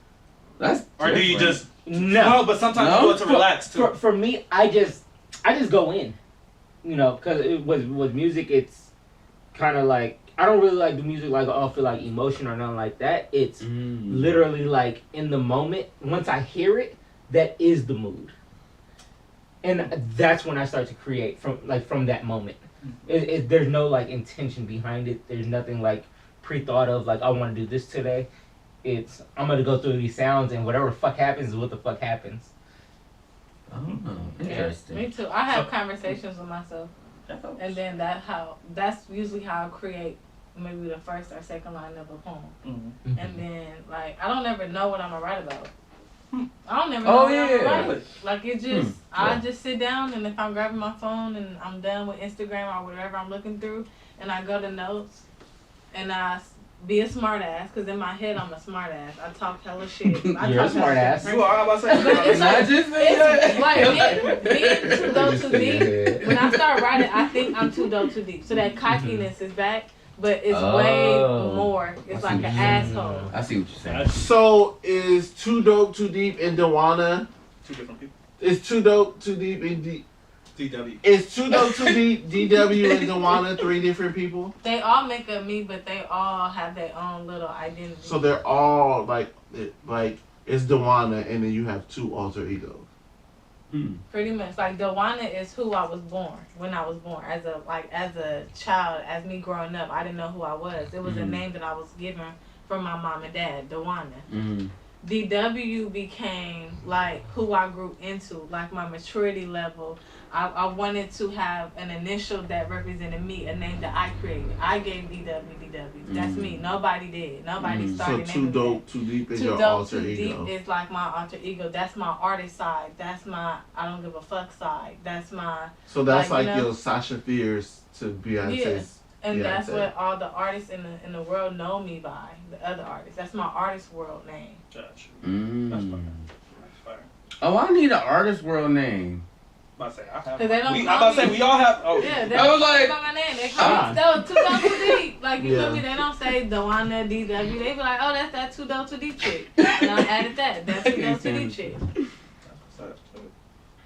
That's Or do you different. just? No, but sometimes No? you do it to relax too. for me, I just go in, you know, because with music, it's kind of like I don't really like the music like I feel like emotion or nothing like that. It's literally like in the moment. Once I hear it, that is the mood, and that's when I start to create from that moment. There's no like intention behind it. There's nothing like pre-thought of like I want to do this today. It's I'm gonna go through these sounds and whatever the fuck happens is what the fuck happens. Oh, interesting. Me too. I have conversations with myself, That helps. and then that's usually how I create maybe the first or second line of a poem. Mhm. And then like I don't ever know what I'm gonna write about. Hmm. I don't ever know Oh, what I'm yeah. gonna write. Like it just I Yeah. just sit down and if I'm grabbing my phone and I'm done with Instagram or whatever I'm looking through and I go to notes and be a smart ass because in my head I'm a smart ass. I talk hella shit. I You're a talk smart hella ass. shit. You are. I'm about to say. But it's Not like, just it's like being too dope Just too in your deep. head. When I start writing, I think I'm too dope too deep. So that cockiness is back, but it's way Oh. more. It's I see like what an you're asshole. I see what you're saying. So is Too Dope Too Deep in Dewana? Two different people. Is Too Dope Too Deep in DW. Is Too Dope Too Deep DW and Dewana 3 different people? They all make up me, but they all have their own little identity. So they're all like it's Dewana and then you have 2 alter egos. Pretty much, like Dewana is who I was born when I was born as a child, as me growing up. I didn't know who I was. It was a name that I was given from my mom and dad, Dewana. DW became like who I grew into, like my maturity level. I wanted to have an initial that represented me, a name that I created. I gave DW. That's me. Nobody did. Nobody So started Too naming that. Dope Too Deep is Too your Dope alter Too ego. Deep is like my alter ego. That's my artist side. That's my I don't give a fuck side. That's my So that's like, like you know- your Sasha Fierce to Beyonce's. and that's Beyonce. what all the artists in the world know me by. The other artists. That's my artist world name. Gotcha. That's fire. That's fire. Oh, I need an artist world name. I'm about to say I have. 'Cause they don't I'm call about to say me- we all have. Oh Yeah, I that's was like, my name. They call me Too Dope Too Deep. Like you Yeah. feel me? They don't say Dewana DW. They be like, oh, that's that Too Dope Too Deep chick. And I added that. That's Too Dope Too Deep chick.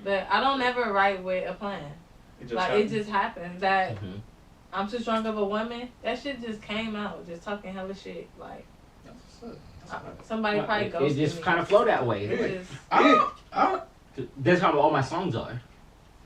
But I don't ever write with a plan. It just happens that I'm too strong of a woman. That shit just came out, just talking hella shit. Like somebody probably It ghosted just me. kind of flow that way. It just, I don't, That's how all my songs are.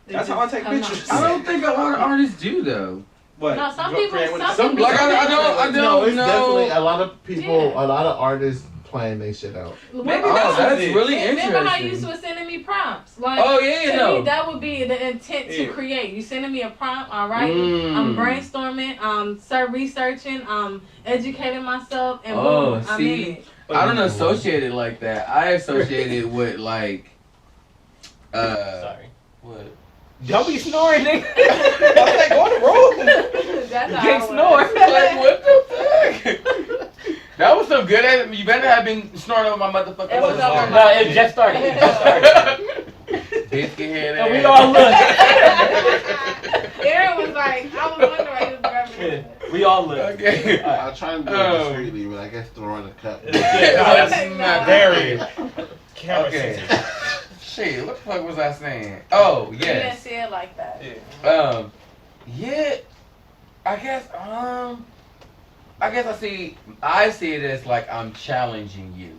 They That's just how I take come pictures. out. I don't think a lot of artists do though. What? No, some You people- create with some some people- Like I don't No, it's definitely know. a lot of people, Yeah. a lot of artists playing their shit out. Maybe Oh, that's what that's it is. really Remember how you interesting. was sending me prompts? Like, Oh yeah, to no. me, that would be the intent to Yeah. create. You sending me a prompt, all right? I'm Mm. brainstorming, researching, educating myself, and Oh, boom, I'm see? in it. I don't associate it like that. I associate it with like, Sorry. What? Don't be snoring, nigga. I'm like, go on the road. That's You how can't I snore. was. like what the fuck? That was some good ass. You better have been snoring over my motherfucking. It was over No, it just started. It just started. Biscuit head. And we ass. all look. Aaron was like, I was wondering why he was grabbing it. We all look. Okay. I try and do it discreetly, but I guess throwing a cup. Yeah, that's Nah. very camera Okay. sensitive. Shit, what the fuck was I saying? Oh You didn't yes. say it like that. Yeah. Yeah. I guess I see it as like I'm challenging you.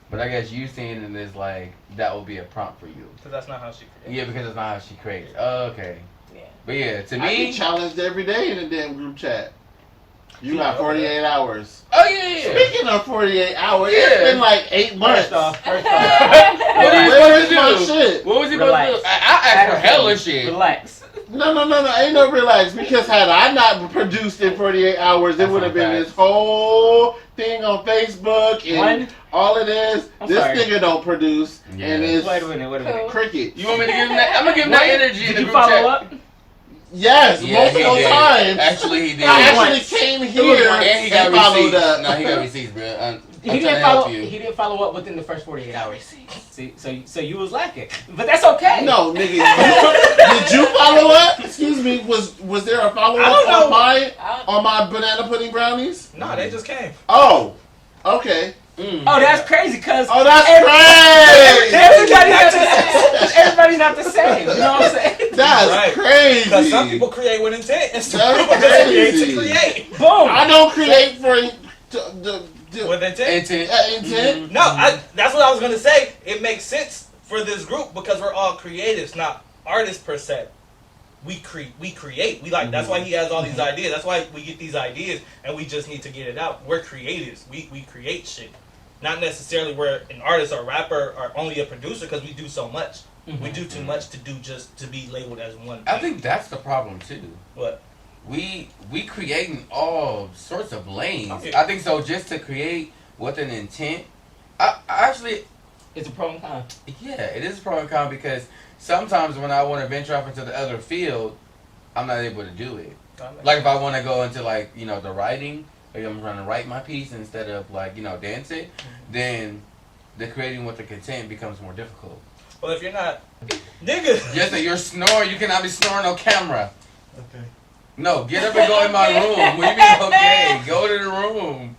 But I guess you seeing it as like that will be a prompt for you. Because that's not how she creates. Yeah, because it's not how she creates. Oh, okay. Yeah. But yeah, to I me. get challenged every day in the damn group chat. You Yeah, got 48 hours. Oh yeah. Speaking of 48 hours, Yeah. it's been like 8 months. First off, What are you Where's supposed my to do? shit? What was he Relax. supposed to do? I asked for hella shit. Relax. No, ain't no relax. Because had I not produced in 48 hours, it That's would have not been facts. this whole thing on Facebook and One. all of this. I'm This sorry. nigga don't produce, Yeah. and it's Wait a minute. Cool. cricket. You want me to give him that? I'm gonna give him that energy in Did the you group chat. follow up? Yes, Yeah, he multiple did. times. Actually, he did. I actually once. came was here once. And he got and followed receipts. up. No, he got receipts, bro. I'm He trying to didn't help follow. you. He didn't follow up within the first 48 hours. See, so you was lacking, but that's okay. No, nigga. Did you follow up? Excuse me. Was there a follow I don't up know. on my banana pudding brownies? Nah, they just came. Oh, okay. Oh, that's crazy, cause Oh, that's crazy. everybody's not the same. You know what I'm saying? That's Right. crazy. Because some people create with intent and some That's people just create crazy. to create. Boom. I don't create for With intent? Intent. intent. No, that's what I was going to say. It makes sense for this group because we're all creatives, not artists per se. We create. We like. That's why he has all these ideas. That's why we get these ideas, and we just need to get it out. We're creatives. We create shit. Not necessarily we're an artist or rapper or only a producer because we do so much. We do too much to do just to be labeled as one thing. I think that's the problem too. What? We creating all sorts of lanes. Okay. I think so. Just to create with an intent. I actually, It's a pro and con. yeah, it is a pro and con because sometimes when I want to venture off into the other field, I'm not able to do it. Like if I want to go into like the writing, like I'm trying to write my piece instead of like dancing, then the creating with the content becomes more difficult. Well, if you're not, nigga. Just that you're snoring, you cannot be snoring on camera. Okay. No, get up and go in my room. What do you mean okay? Go to the room.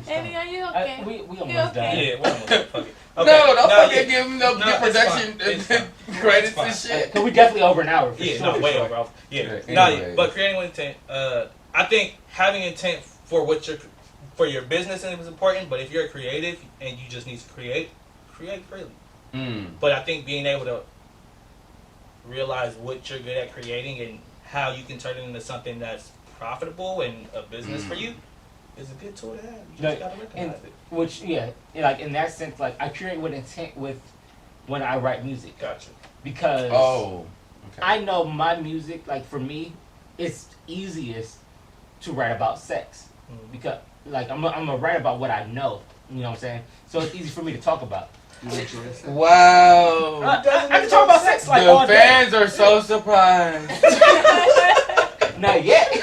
Eddie, are you okay? We You almost done. okay? Yeah, well, fuck it. Okay. No, don't fucking yeah. give him no No, it's production fine. It's fine. credits It's fine. and shit. Cause we definitely over an hour. For Yeah, sure, no, for way sure. over. Yeah, Okay, no, anyway. but creating with intent. I think having intent for for your business is important. But if you're a creative and you just need to create freely. Mm. But I think being able to realize what you're good at creating and how you can turn it into something that's profitable and a business for you is a good tool to have. You just Yeah, gotta recognize it. Which like in that sense, like I create with intent with when I write music Gotcha. because Oh. Okay. I know my music, like for me, it's easiest to write about sex because like I'm a write about what I know. You know what I'm saying? So it's easy for me to talk about. Wow. I can talk about sex like all The day. fans are so surprised. Not yet. Wait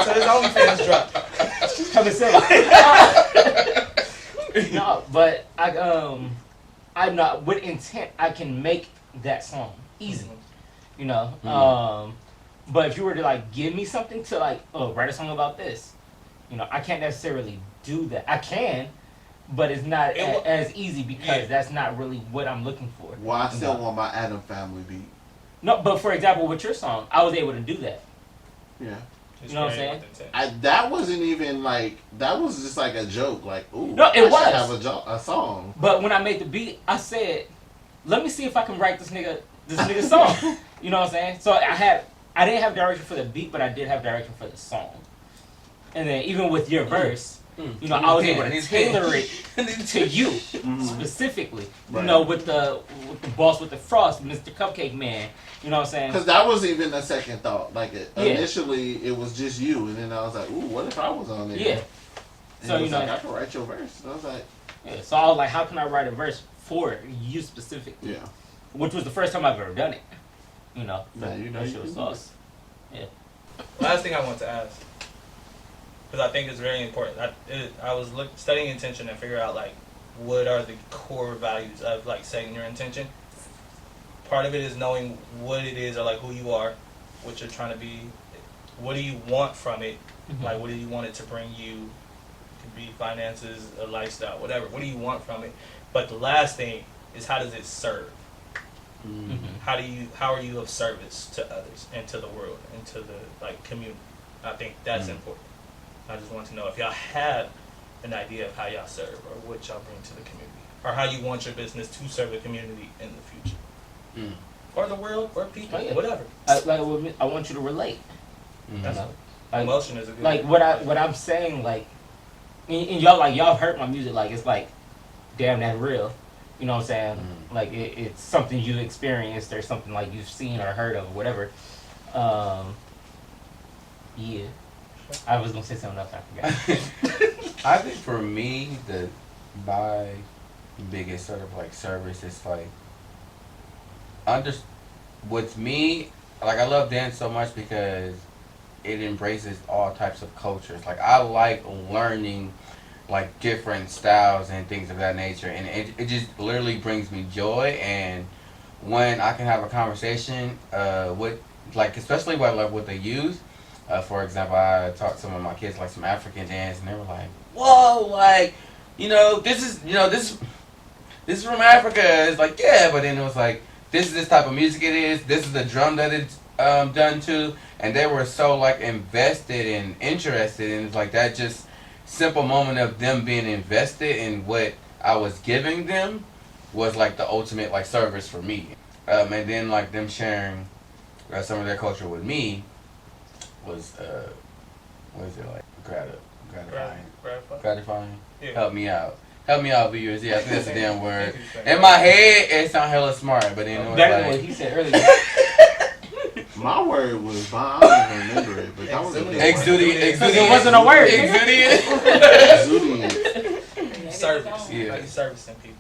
till his OnlyFans drop. Come and say. No, but I know with intent I can make that song easy. You know. But if you were to like give me something to like write a song about this, I can't necessarily do that. I can, but it's not as easy because that's not really what I'm looking for. Well, I still want my Adam Family beat. No, but for example, with your song, I was able to do that. Yeah. You know what I'm saying? That wasn't even like, that was just like a joke. Like, ooh, No, it I was. should have a song. But when I made the beat, I said, let me see if I can write this nigga this nigga's song. You know what I'm saying? So I didn't have direction for the beat, but I did have direction for the song. And then even with your verse, you know, I was able to tailor it to you specifically. Right. You know, with the boss with the frost, Mr. Cupcake Man. You know what I'm saying? Because that was even a second thought. Like Yeah. initially, it was just you, and then I was like, "Ooh, what if I was on there?" Yeah. And So, he you was know- like, I can write your verse. And I was like, Yeah. So I was like, how can I write a verse for you specifically? "Yeah, Which was the first time I've ever done it. You know, Nah, you know that you shit was can do it. sauce. Last thing I want to ask, because I think it's very important. I was studying intention and figure out like what are the core values of like setting your intention. Part of it is knowing what it is or like who you are, what you're trying to be. What do you want from it? Like what do you want it to bring you? It could be finances, a lifestyle, whatever. What do you want from it? But the last thing is how does it serve? How are you of service to others and to the world and to the like community? I think that's important. I just want to know if y'all have an idea of how y'all serve or what y'all bring to the community or how you want your business to serve the community in the future or the world or people, Oh, yeah. whatever. I want you to relate. That's You know? Like, emotion is a good like what I'm saying, like, and y'all heard my music, like it's like, damn, that real. You know what I'm saying? Like it's something you experienced or something like you've seen or heard of or whatever. Yeah. I was gonna say something else, I forgot. I think for me, my biggest sort of like service is like with me, like I love dance so much because it embraces all types of cultures. Like I like learning like different styles and things of that nature, and it just literally brings me joy. And when I can have a conversation with like especially with the youth. For example, I taught some of my kids like some African dance, and they were like, "Whoa, like, this is from Africa." It's like, yeah, but then it was like, this is this type of music it is. This is the drum that it's done to, and they were so like invested and interested, and it's like that just simple moment of them being invested in what I was giving them was like the ultimate like service for me. And then like them sharing some of their culture with me was what is it like gratifying. Yeah. Help me out, viewers. Yeah, I think that's a damn word. In my head it sound hella smart, but then it was Better than like what he said earlier. my word was bomb. I don't even remember it, but that was a good exudiant. It wasn't a word. Exudiant. Exudiant. Service. Yeah. Like servicing people.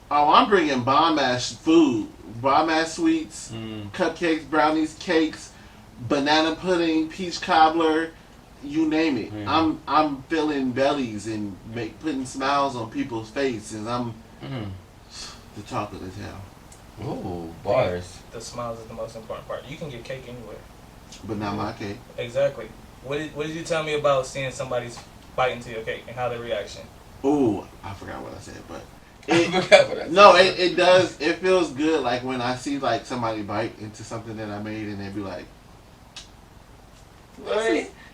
Oh, I'm bringing bomb ass food, bomb ass sweets, cupcakes, brownies, cakes, banana pudding, peach cobbler, you name it. I'm filling bellies and putting smiles on people's faces. I'm the talk of the town. Ooh, bars. The smiles is the most important part. You can get cake anywhere. But not my cake. Exactly. What did you tell me about seeing somebody's bite into your cake and how their reaction? Ooh, I forgot what I said, but it does. It feels good, like when I see like somebody bite into something that I made, and they be like,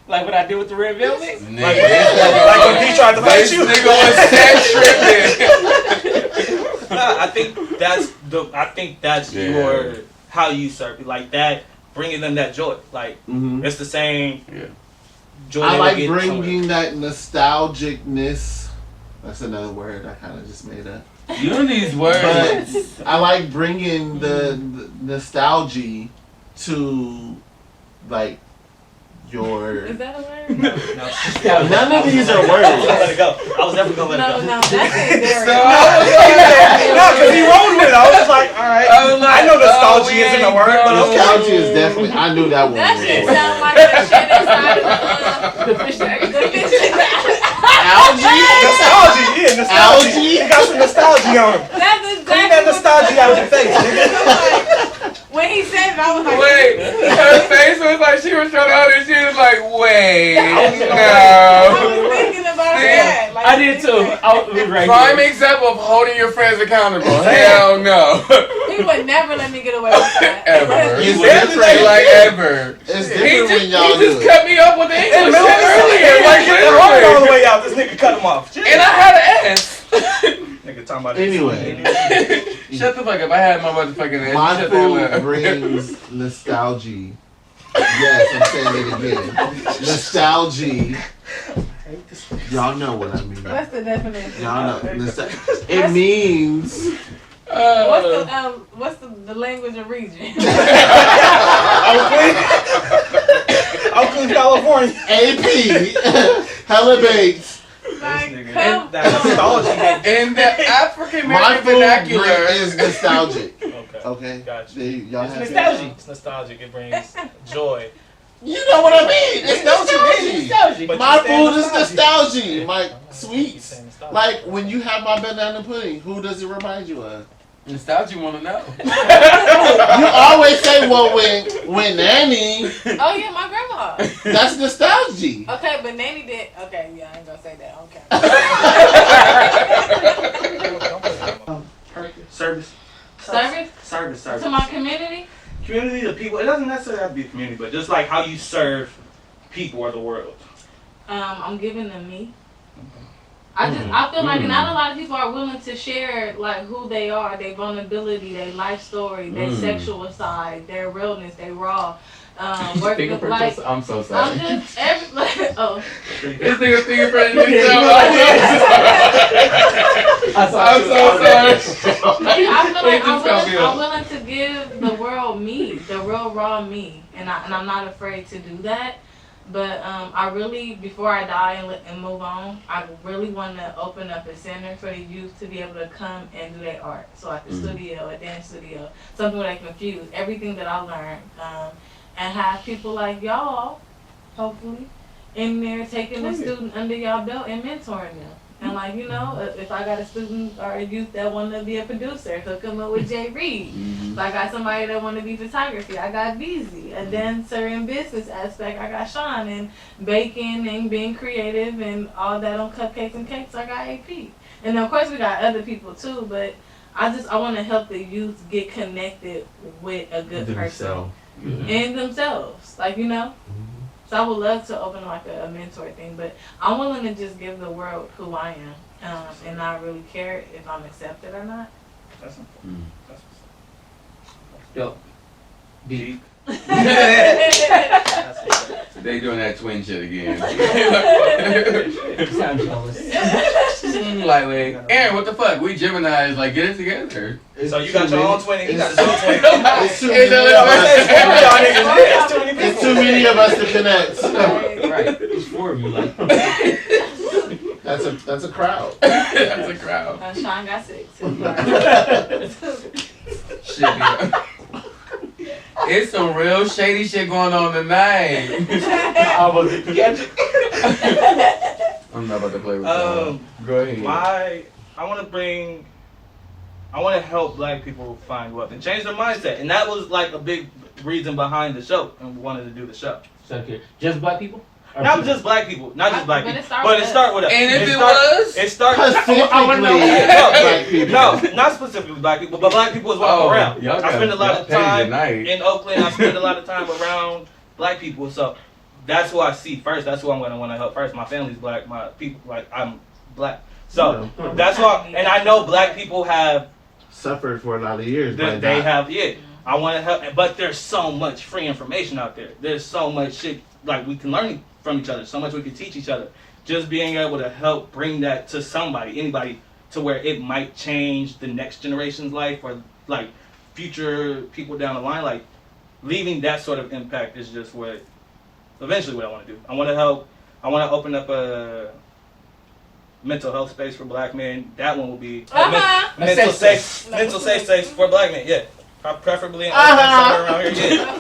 Like what I did with the red velvet. Like when he tried to bite you. Nigga was set tripping. Nah, I think that's your how you serve it. Like that, bringing them that joy. Like it's the same joy. I they like would get bringing that nostalgicness. That's another word I kind of just made up. You know these words. But I like bringing the nostalgia to like your. Is that a word? No. None of these are I was words. gonna let it go. I was definitely gonna let it go. No, that's it. No, because he rolled with it. I was just like, all right. I know nostalgia isn't a word, but okay. Nostalgia is definitely. I knew that one. That was a shit word. sound like the shit inside of The fish tank. the fish. Algae. Nostalgia, yeah, nostalgia. Algae? He got some nostalgia on him. That's Clean exactly that what nostalgia out of your face, nigga. When he said it, I was like, Wait, her face was like she was trying to understand. She was like, wait, I no. was thinking about that. Like, I did too. I was right Prime here. example of holding your friends accountable. Hell no. He would never let me get away with that. Ever. It's Well, different. Like ever. It's He different when y'all just do it. cut me off with the English In the middle shit of the earlier. earlier, Like like get the heart all the literally. way out. This nigga cut him off. And I had to ask. Nigga talking about Anyway. Shut the fuck up. I had my motherfucking ass. My Shut the hell food up. brings nostalgia. Yes, I'm saying it again. Nostalgia. Y'all know what I mean. What's the definition? Y'all know. It means. What's the language of region? Oakland, California. AP. Hella baked. Like, And that nostalgia. In the African My American food vernacular is nostalgic. Okay. Okay? Gotcha. Y'all It's have nostalgia. It's nostalgic. It brings joy. You know what I mean? It's nostalgia. Nostalgia. But My you saying food is nostalgia. Like You sweets. saying nostalgia. Like when you have my banana pudding, who does it remind you of? nostalgia want to know. You always say, well, when Nanny, oh yeah, my grandma. that's nostalgia. Okay, but Nanny did. Okay, yeah, I ain't gonna say that. Okay. Service. Service to my community. Community, the people. It doesn't necessarily have to be a community, but just like how you serve people or the world. I'm giving them me. I feel like not a lot of people are willing to share like who they are, their vulnerability, their life story, their sexual side, their realness, their raw. Working with like I'm so sorry. I'm just oh. This nigga fingerprint himself. I'm so sorry. I feel like I'm willing to give the world me, the real raw me, and I'm not afraid to do that. But I really, before I die and move on, I really want to open up a center for the youth to be able to come and do their art. So like a studio, a dance studio, something where they can fuse everything that I learned, and have people like y'all, hopefully, in there taking the student under y'all belt and mentoring them. And like, you know, if I got a student or a youth that want to be a producer, hook them up with Jay Reed. If I got somebody that want to be photography, I got Beezy. A dancer in business aspect, I got Sean. And baking and being creative and all that on cupcakes and cakes, I got AP. And of course we got other people too, but I want to help the youth get connected with a good person. And themselves, like, you know. So I would love to open like a mentor thing, but I'm willing to just give the world who I am, and not really care if I'm accepted or not. That's important. Yo. Deep. They doing that twin shit again. Sound jealous. Lightweight. Aaron, what the fuck? We Geminis, like, get it together. So you got your own 20, he got his own 20. It's too many of us. It's too many of us to connect. Right. It's four of you. Like. That's a crowd. That's a crowd. Sean got 6. Shit, yeah. It's some real shady shit going on tonight. I'm not about to play with you. Go ahead. I want to help black people find wealth and change their mindset, and that was like a big reason behind the show, and we wanted to do the show. So here, just black people? Or Not people? just black people, but it started with us. And if it started. Black people. No, not specifically black people, but black people is what I'm around. I spend a lot of time in Oakland. I spend a lot of time around black people, so that's who I see first. That's who I'm gonna want to help first. My family's black. My people, like, I'm black, so that's why. And I know black people have suffered for a lot of years. They have, yeah. I want to help, but there's so much free information out there. There's so much shit like we can learn from each other. So much we can teach each other. Just being able to help bring that to somebody, anybody, to where it might change the next generation's life or like future people down the line. Like leaving that sort of impact is just eventually what I want to do. I want to help. I want to open up a mental health space for black men. That one will be mental safe space for black men. Yeah. Preferably in somewhere around here, yeah.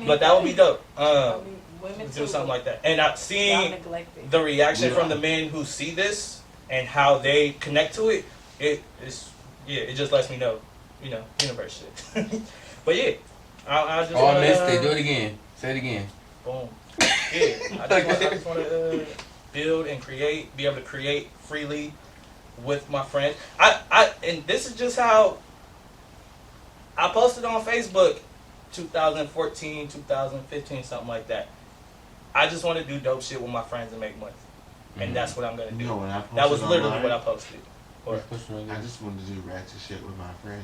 But that would be dope. Do something like that. And seeing the reaction from the men who see this and how they connect to it, it just lets me know, universe shit. But yeah, I just I missed it. Do it again. Say it again. Boom. Yeah, I just want to build and create, be able to create freely with my friends. And this is just how I posted on Facebook 2014, 2015, something like that. I just want to do dope shit with my friends and make money. And that's what I'm going to do. That was literally what I posted. Or I just want to do ratchet shit with my friends.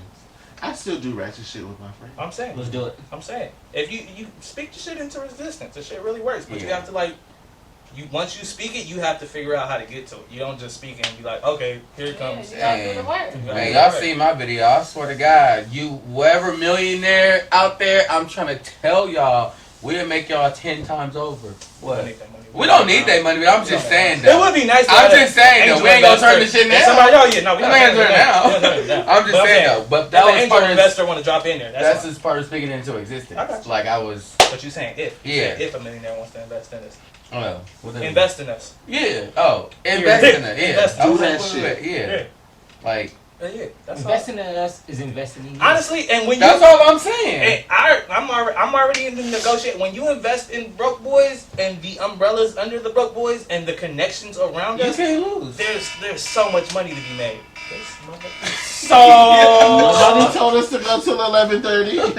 I still do ratchet shit with my friends. I'm saying. Let's do it. I'm saying. If you speak the shit into existence, the shit really works. But you Yeah. have to like, once you speak it, you have to figure out how to get to it. You don't just speak it and be like, okay, here it comes. Yeah, you gotta do the work. You gotta Man, do y'all the work. see my video. I swear to God, you, whoever millionaire out there, I'm trying to tell y'all, we'll make y'all 10 times over. What? We don't need that money, but I'm just saying It that. would be nice to I'm have just saying angel though, we ain't gonna turn this investor. shit If down. somebody, oh yeah, no, we I'm not not gonna turn it down. We not turning it down. I'm just But saying saying, though, but if that an was angel part of investor want to drop in there. that's That's just part of speaking into existence. I got you. Like I was, But you saying if. Yeah. If a millionaire wants to invest in us. well, whatever. Invest in us. Yeah. Oh, invest in it. Yeah. Invest- I was do like, that wait, wait, shit. Yeah. Yeah. Like Yeah, that's all. Investing in us is investing in you. Honestly, and when that's you, all I'm saying. and I'm already in the negotiate. When you invest in broke boys and the umbrellas under the broke boys and the connections around You us, can't lose. there's so much money to be made. So nobody told us to go till 11:30.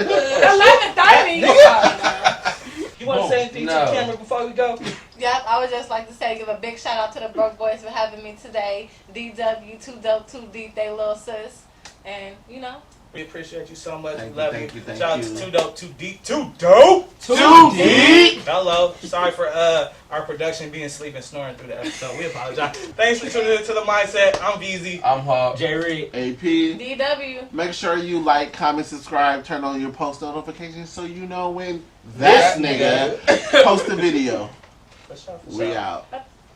11:30. You want to say anything to No. the camera before we go? Yep, I would just like to say, give a big shout out to the Broke Boys for having me today. DW, 2 Dope, 2 Deep, they little sis. And, you know. We appreciate you so much. Thank We you, love thank you. you, thank Shout out you. to 2 Dope, 2 Deep, 2 Dope. Too deep. Hello. Sorry for our production being asleep and snoring through the episode. We apologize. Thanks for tuning in to the Mindset. I'm VZ. I'm Hawk. J. Reed. AP. DW. Make sure you like, comment, subscribe, turn on your post notifications so you know when that nigga post a video. For sure, for We sure. out.